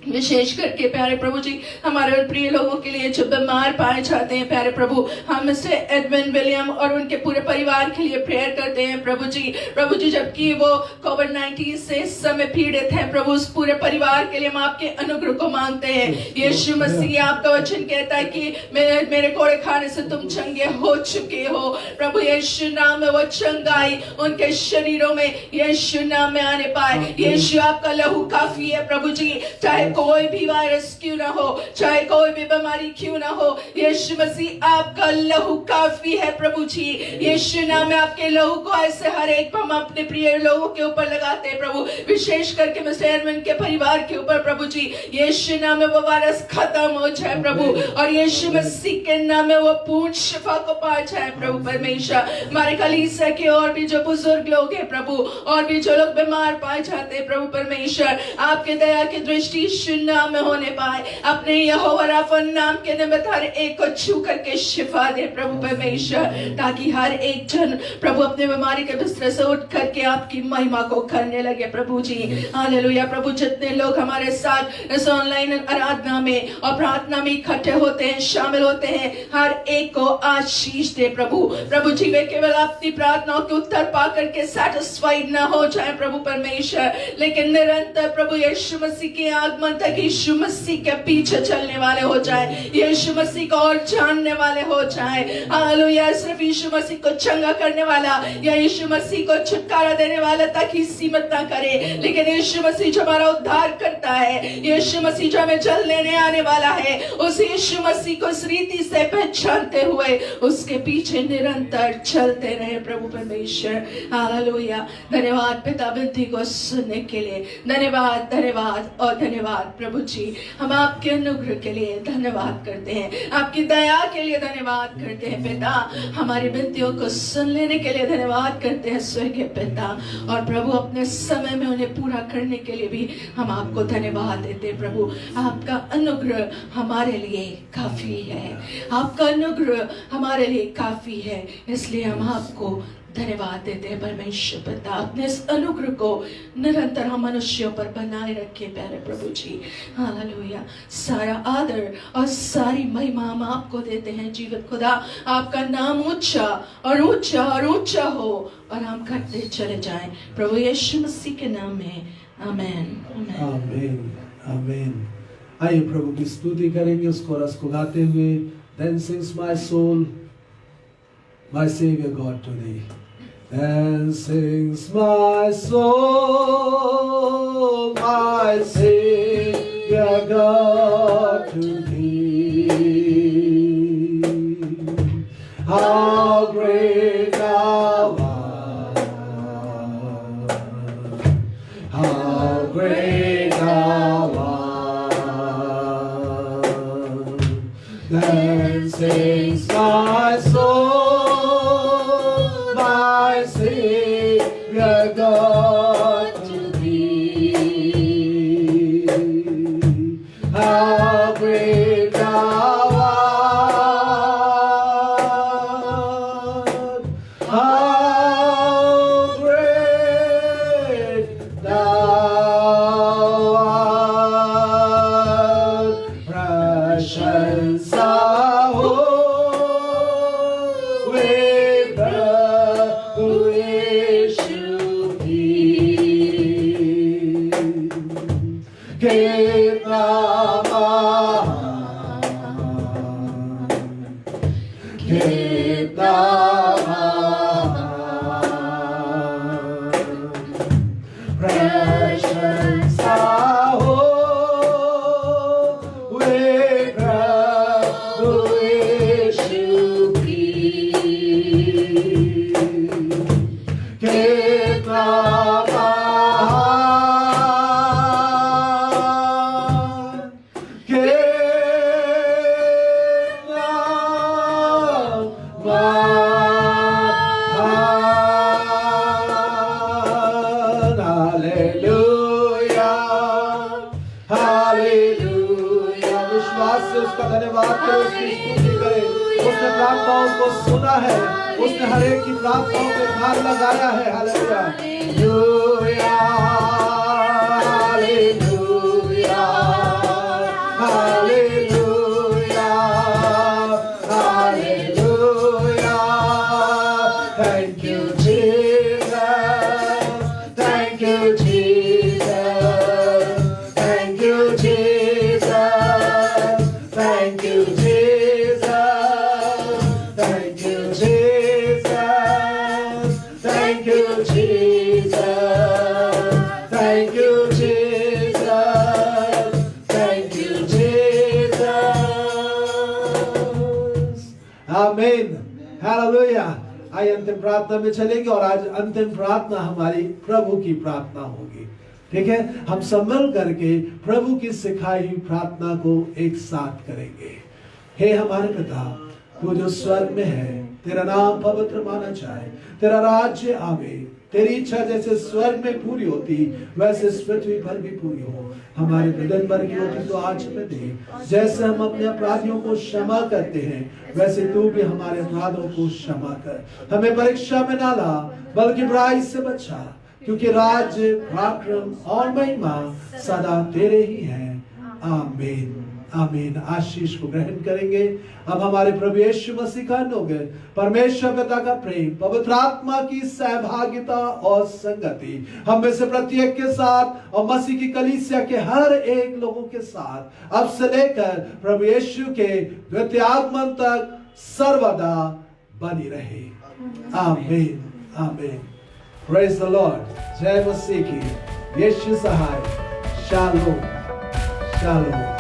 विशेष करके प्यारे प्रभु जी हमारे प्रिय लोगों के लिए जो बीमार पाए जाते हैं प्यारे प्रभु, हम मिस्टर एडविन विलियम और उनके पूरे परिवार के लिए प्रेयर करते हैं प्रभु जी जबकि वो कोविड-19 से इस समय पीड़ित हैं प्रभु, उस पूरे परिवार के लिए हम आपके अनुग्रह को मांगते हैं। यीशु मसीह आपका वचन कहता है कि मेरे कोड़े खाने से तुम चंगे हो चुके हो प्रभु, यीशु नाम में वो चंगाई उनके शरीरों में यीशु नाम में आने पाए। यीशु आपका लहू काफी है प्रभु जी, चाहे कोई भी वायरस क्यों ना हो, चाहे कोई भी बीमारी क्यों ना हो, यीशु मसीह आपका लहू काफी है प्रभु जी। यीशु नाम में आपके लहू को ऐसे हर एक हम अपने प्रिय लोगों के ऊपर लगाते हैं प्रभु, विशेष करके मिस्टर एडविन के परिवार के ऊपर प्रभु जी। यीशु नाम में वो वायरस खत्म हो जाए प्रभु, और यीशु मसीह के नाम में वो पूर्ण शिफा को पा जाए प्रभु परमेश्वर। हमारे कलीसिया के और भी जो बुजुर्ग लोग हैं प्रभु, और भी जो लोग बीमार पाए जाते हैं प्रभु परमेश्वर, आपके दया की दृष्टि नाम में होने पाए। अपने यहोवा राफा नाम के निमित्त हर एक को छू करके शिफा दे प्रभु परमेश्वर, ताकि हर एक जन प्रभु अपने बीमारी के बिस्तर से उठ करके आपकी महिमा को करने लगे प्रभु जी। हालेलुया प्रभु, जितने लोग हमारे साथ इस ऑनलाइन आराधना में और प्रार्थना में इकट्ठे होते हैं, शामिल होते हैं, हर एक को आशीष दे प्रभु जी। वे केवल अपनी प्रार्थनाओं के उत्तर पा करके सेटिस्फाइड ना हो जाए प्रभु परमेश्वर, लेकिन निरंतर प्रभु यीशु मसीह के आगमन तक यीशु मसीह के पीछे चलने वाले हो जाए, यीशु मसीह को और जानने वाले हो जाए। हालेलुया, सिर्फ यीशु मसीह को चंगा करने वाला या यीशु मसीह को छुटकारा देने वाला तक ही सीमित ना करे, लेकिन यीशु मसीह जो हमारा उद्धार करता है, यीशु मसीह जो हमें जल लेने आने वाला है, उस यीशु मसीह को इस रीति से पहचानते हुए उसके पीछे निरंतर चलते रहे प्रभु परमेश्वर। हालेलुया, धन्यवाद पिता विनती को सुनने के लिए, धन्यवाद धन्यवाद और धन्यवाद प्रभु जी। हम आपके अनुग्रह के लिए धन्यवाद करते हैं, आपकी दया के लिए धन्यवाद करते हैं पिता, हमारी विनतियों को सुन लेने के लिए धन्यवाद करते हैं स्वर्गीय पिता, और प्रभु अपने समय में उन्हें पूरा करने के लिए भी हम आपको धन्यवाद देते हैं प्रभु। आपका अनुग्रह हमारे लिए काफी है, आपका अनुग्रह हमारे लिए काफी है, इसलिए हम आपको धन्यवाद देते हैं परमेश्वर पिता। अपने इस अनुग्रह को निरंतर हम मनुष्यों पर बनाए रखे प्यारे प्रभु जी। हालेलुया, सारा आदर और सारी महिमा हम आपको देते हैं जीवित खुदा। आपका नाम ऊंचा और ऊंचा और ऊंचा हो और हम घटते चले जाएं प्रभु यीशु मसीह के नाम में, आमीन आमीन आमीन। आइए प्रभु की स्तुति करेंगे उस कोरस को गाते हुए। Then sings my soul, my Savior God to thee. And sings my soul, my Savior God to thee. How great thou art, how great thou art. Then sings my soul, my Savior God to thee. how great thou art, how great thou art, precious प्रार्थनाओं को सुना है, उसने हर एक की प्रार्थनाओं पे ध्यान लगाया है। Hallelujah, hallelujah, hallelujah, hallelujah, thank you Jesus, thank you Jesus, thank you Jesus, thank you Jesus, आमीन, हालेलुया। आइए अंतिम प्रार्थना में चलेंगे और आज अंतिम प्रार्थना हमारी प्रभु की प्रार्थना होगी। ठीक है, हम सम्मिल करके प्रभु की सिखाई हुई प्रार्थना को एक साथ करेंगे। हे हमारे पिता, तू जो स्वर्ग में है, तेरा नाम पवित्र माना जाए, तेरा राज्य आवे, तेरी इच्छा जैसे स्वर्ग में पूरी होती वैसे इस पृथ्वी पर भी पूरी हो। हमारे दिन भर की रोटी तो आज हमें दे, जैसे हम अपने अपराधियों को क्षमा करते हैं वैसे तू भी हमारे अपराधों को क्षमा कर। हमें परीक्षा में ना ला बल्कि बुराई से बचा, क्योंकि राज्य, पराक्रम और महिमा सदा तेरे ही हैं। आमीन, आमीन। आशीष को ग्रहण करेंगे। अब हमारे प्रभु यीशु मसीह का अनुग्रह, परमेश्वर पिता का प्रेम, पवित्र आत्मा की सहभागिता और संगति हम में से प्रत्येक के साथ और मसीह की कलीसिया के हर एक लोगों के साथ अब से लेकर प्रभु यीशु के द्वितीय आगमन तक सर्वदा बनी रहे। आमीन, आमीन। Praise the Lord. जय मसीह की। यीशु सहाय। शालोम, शालोम।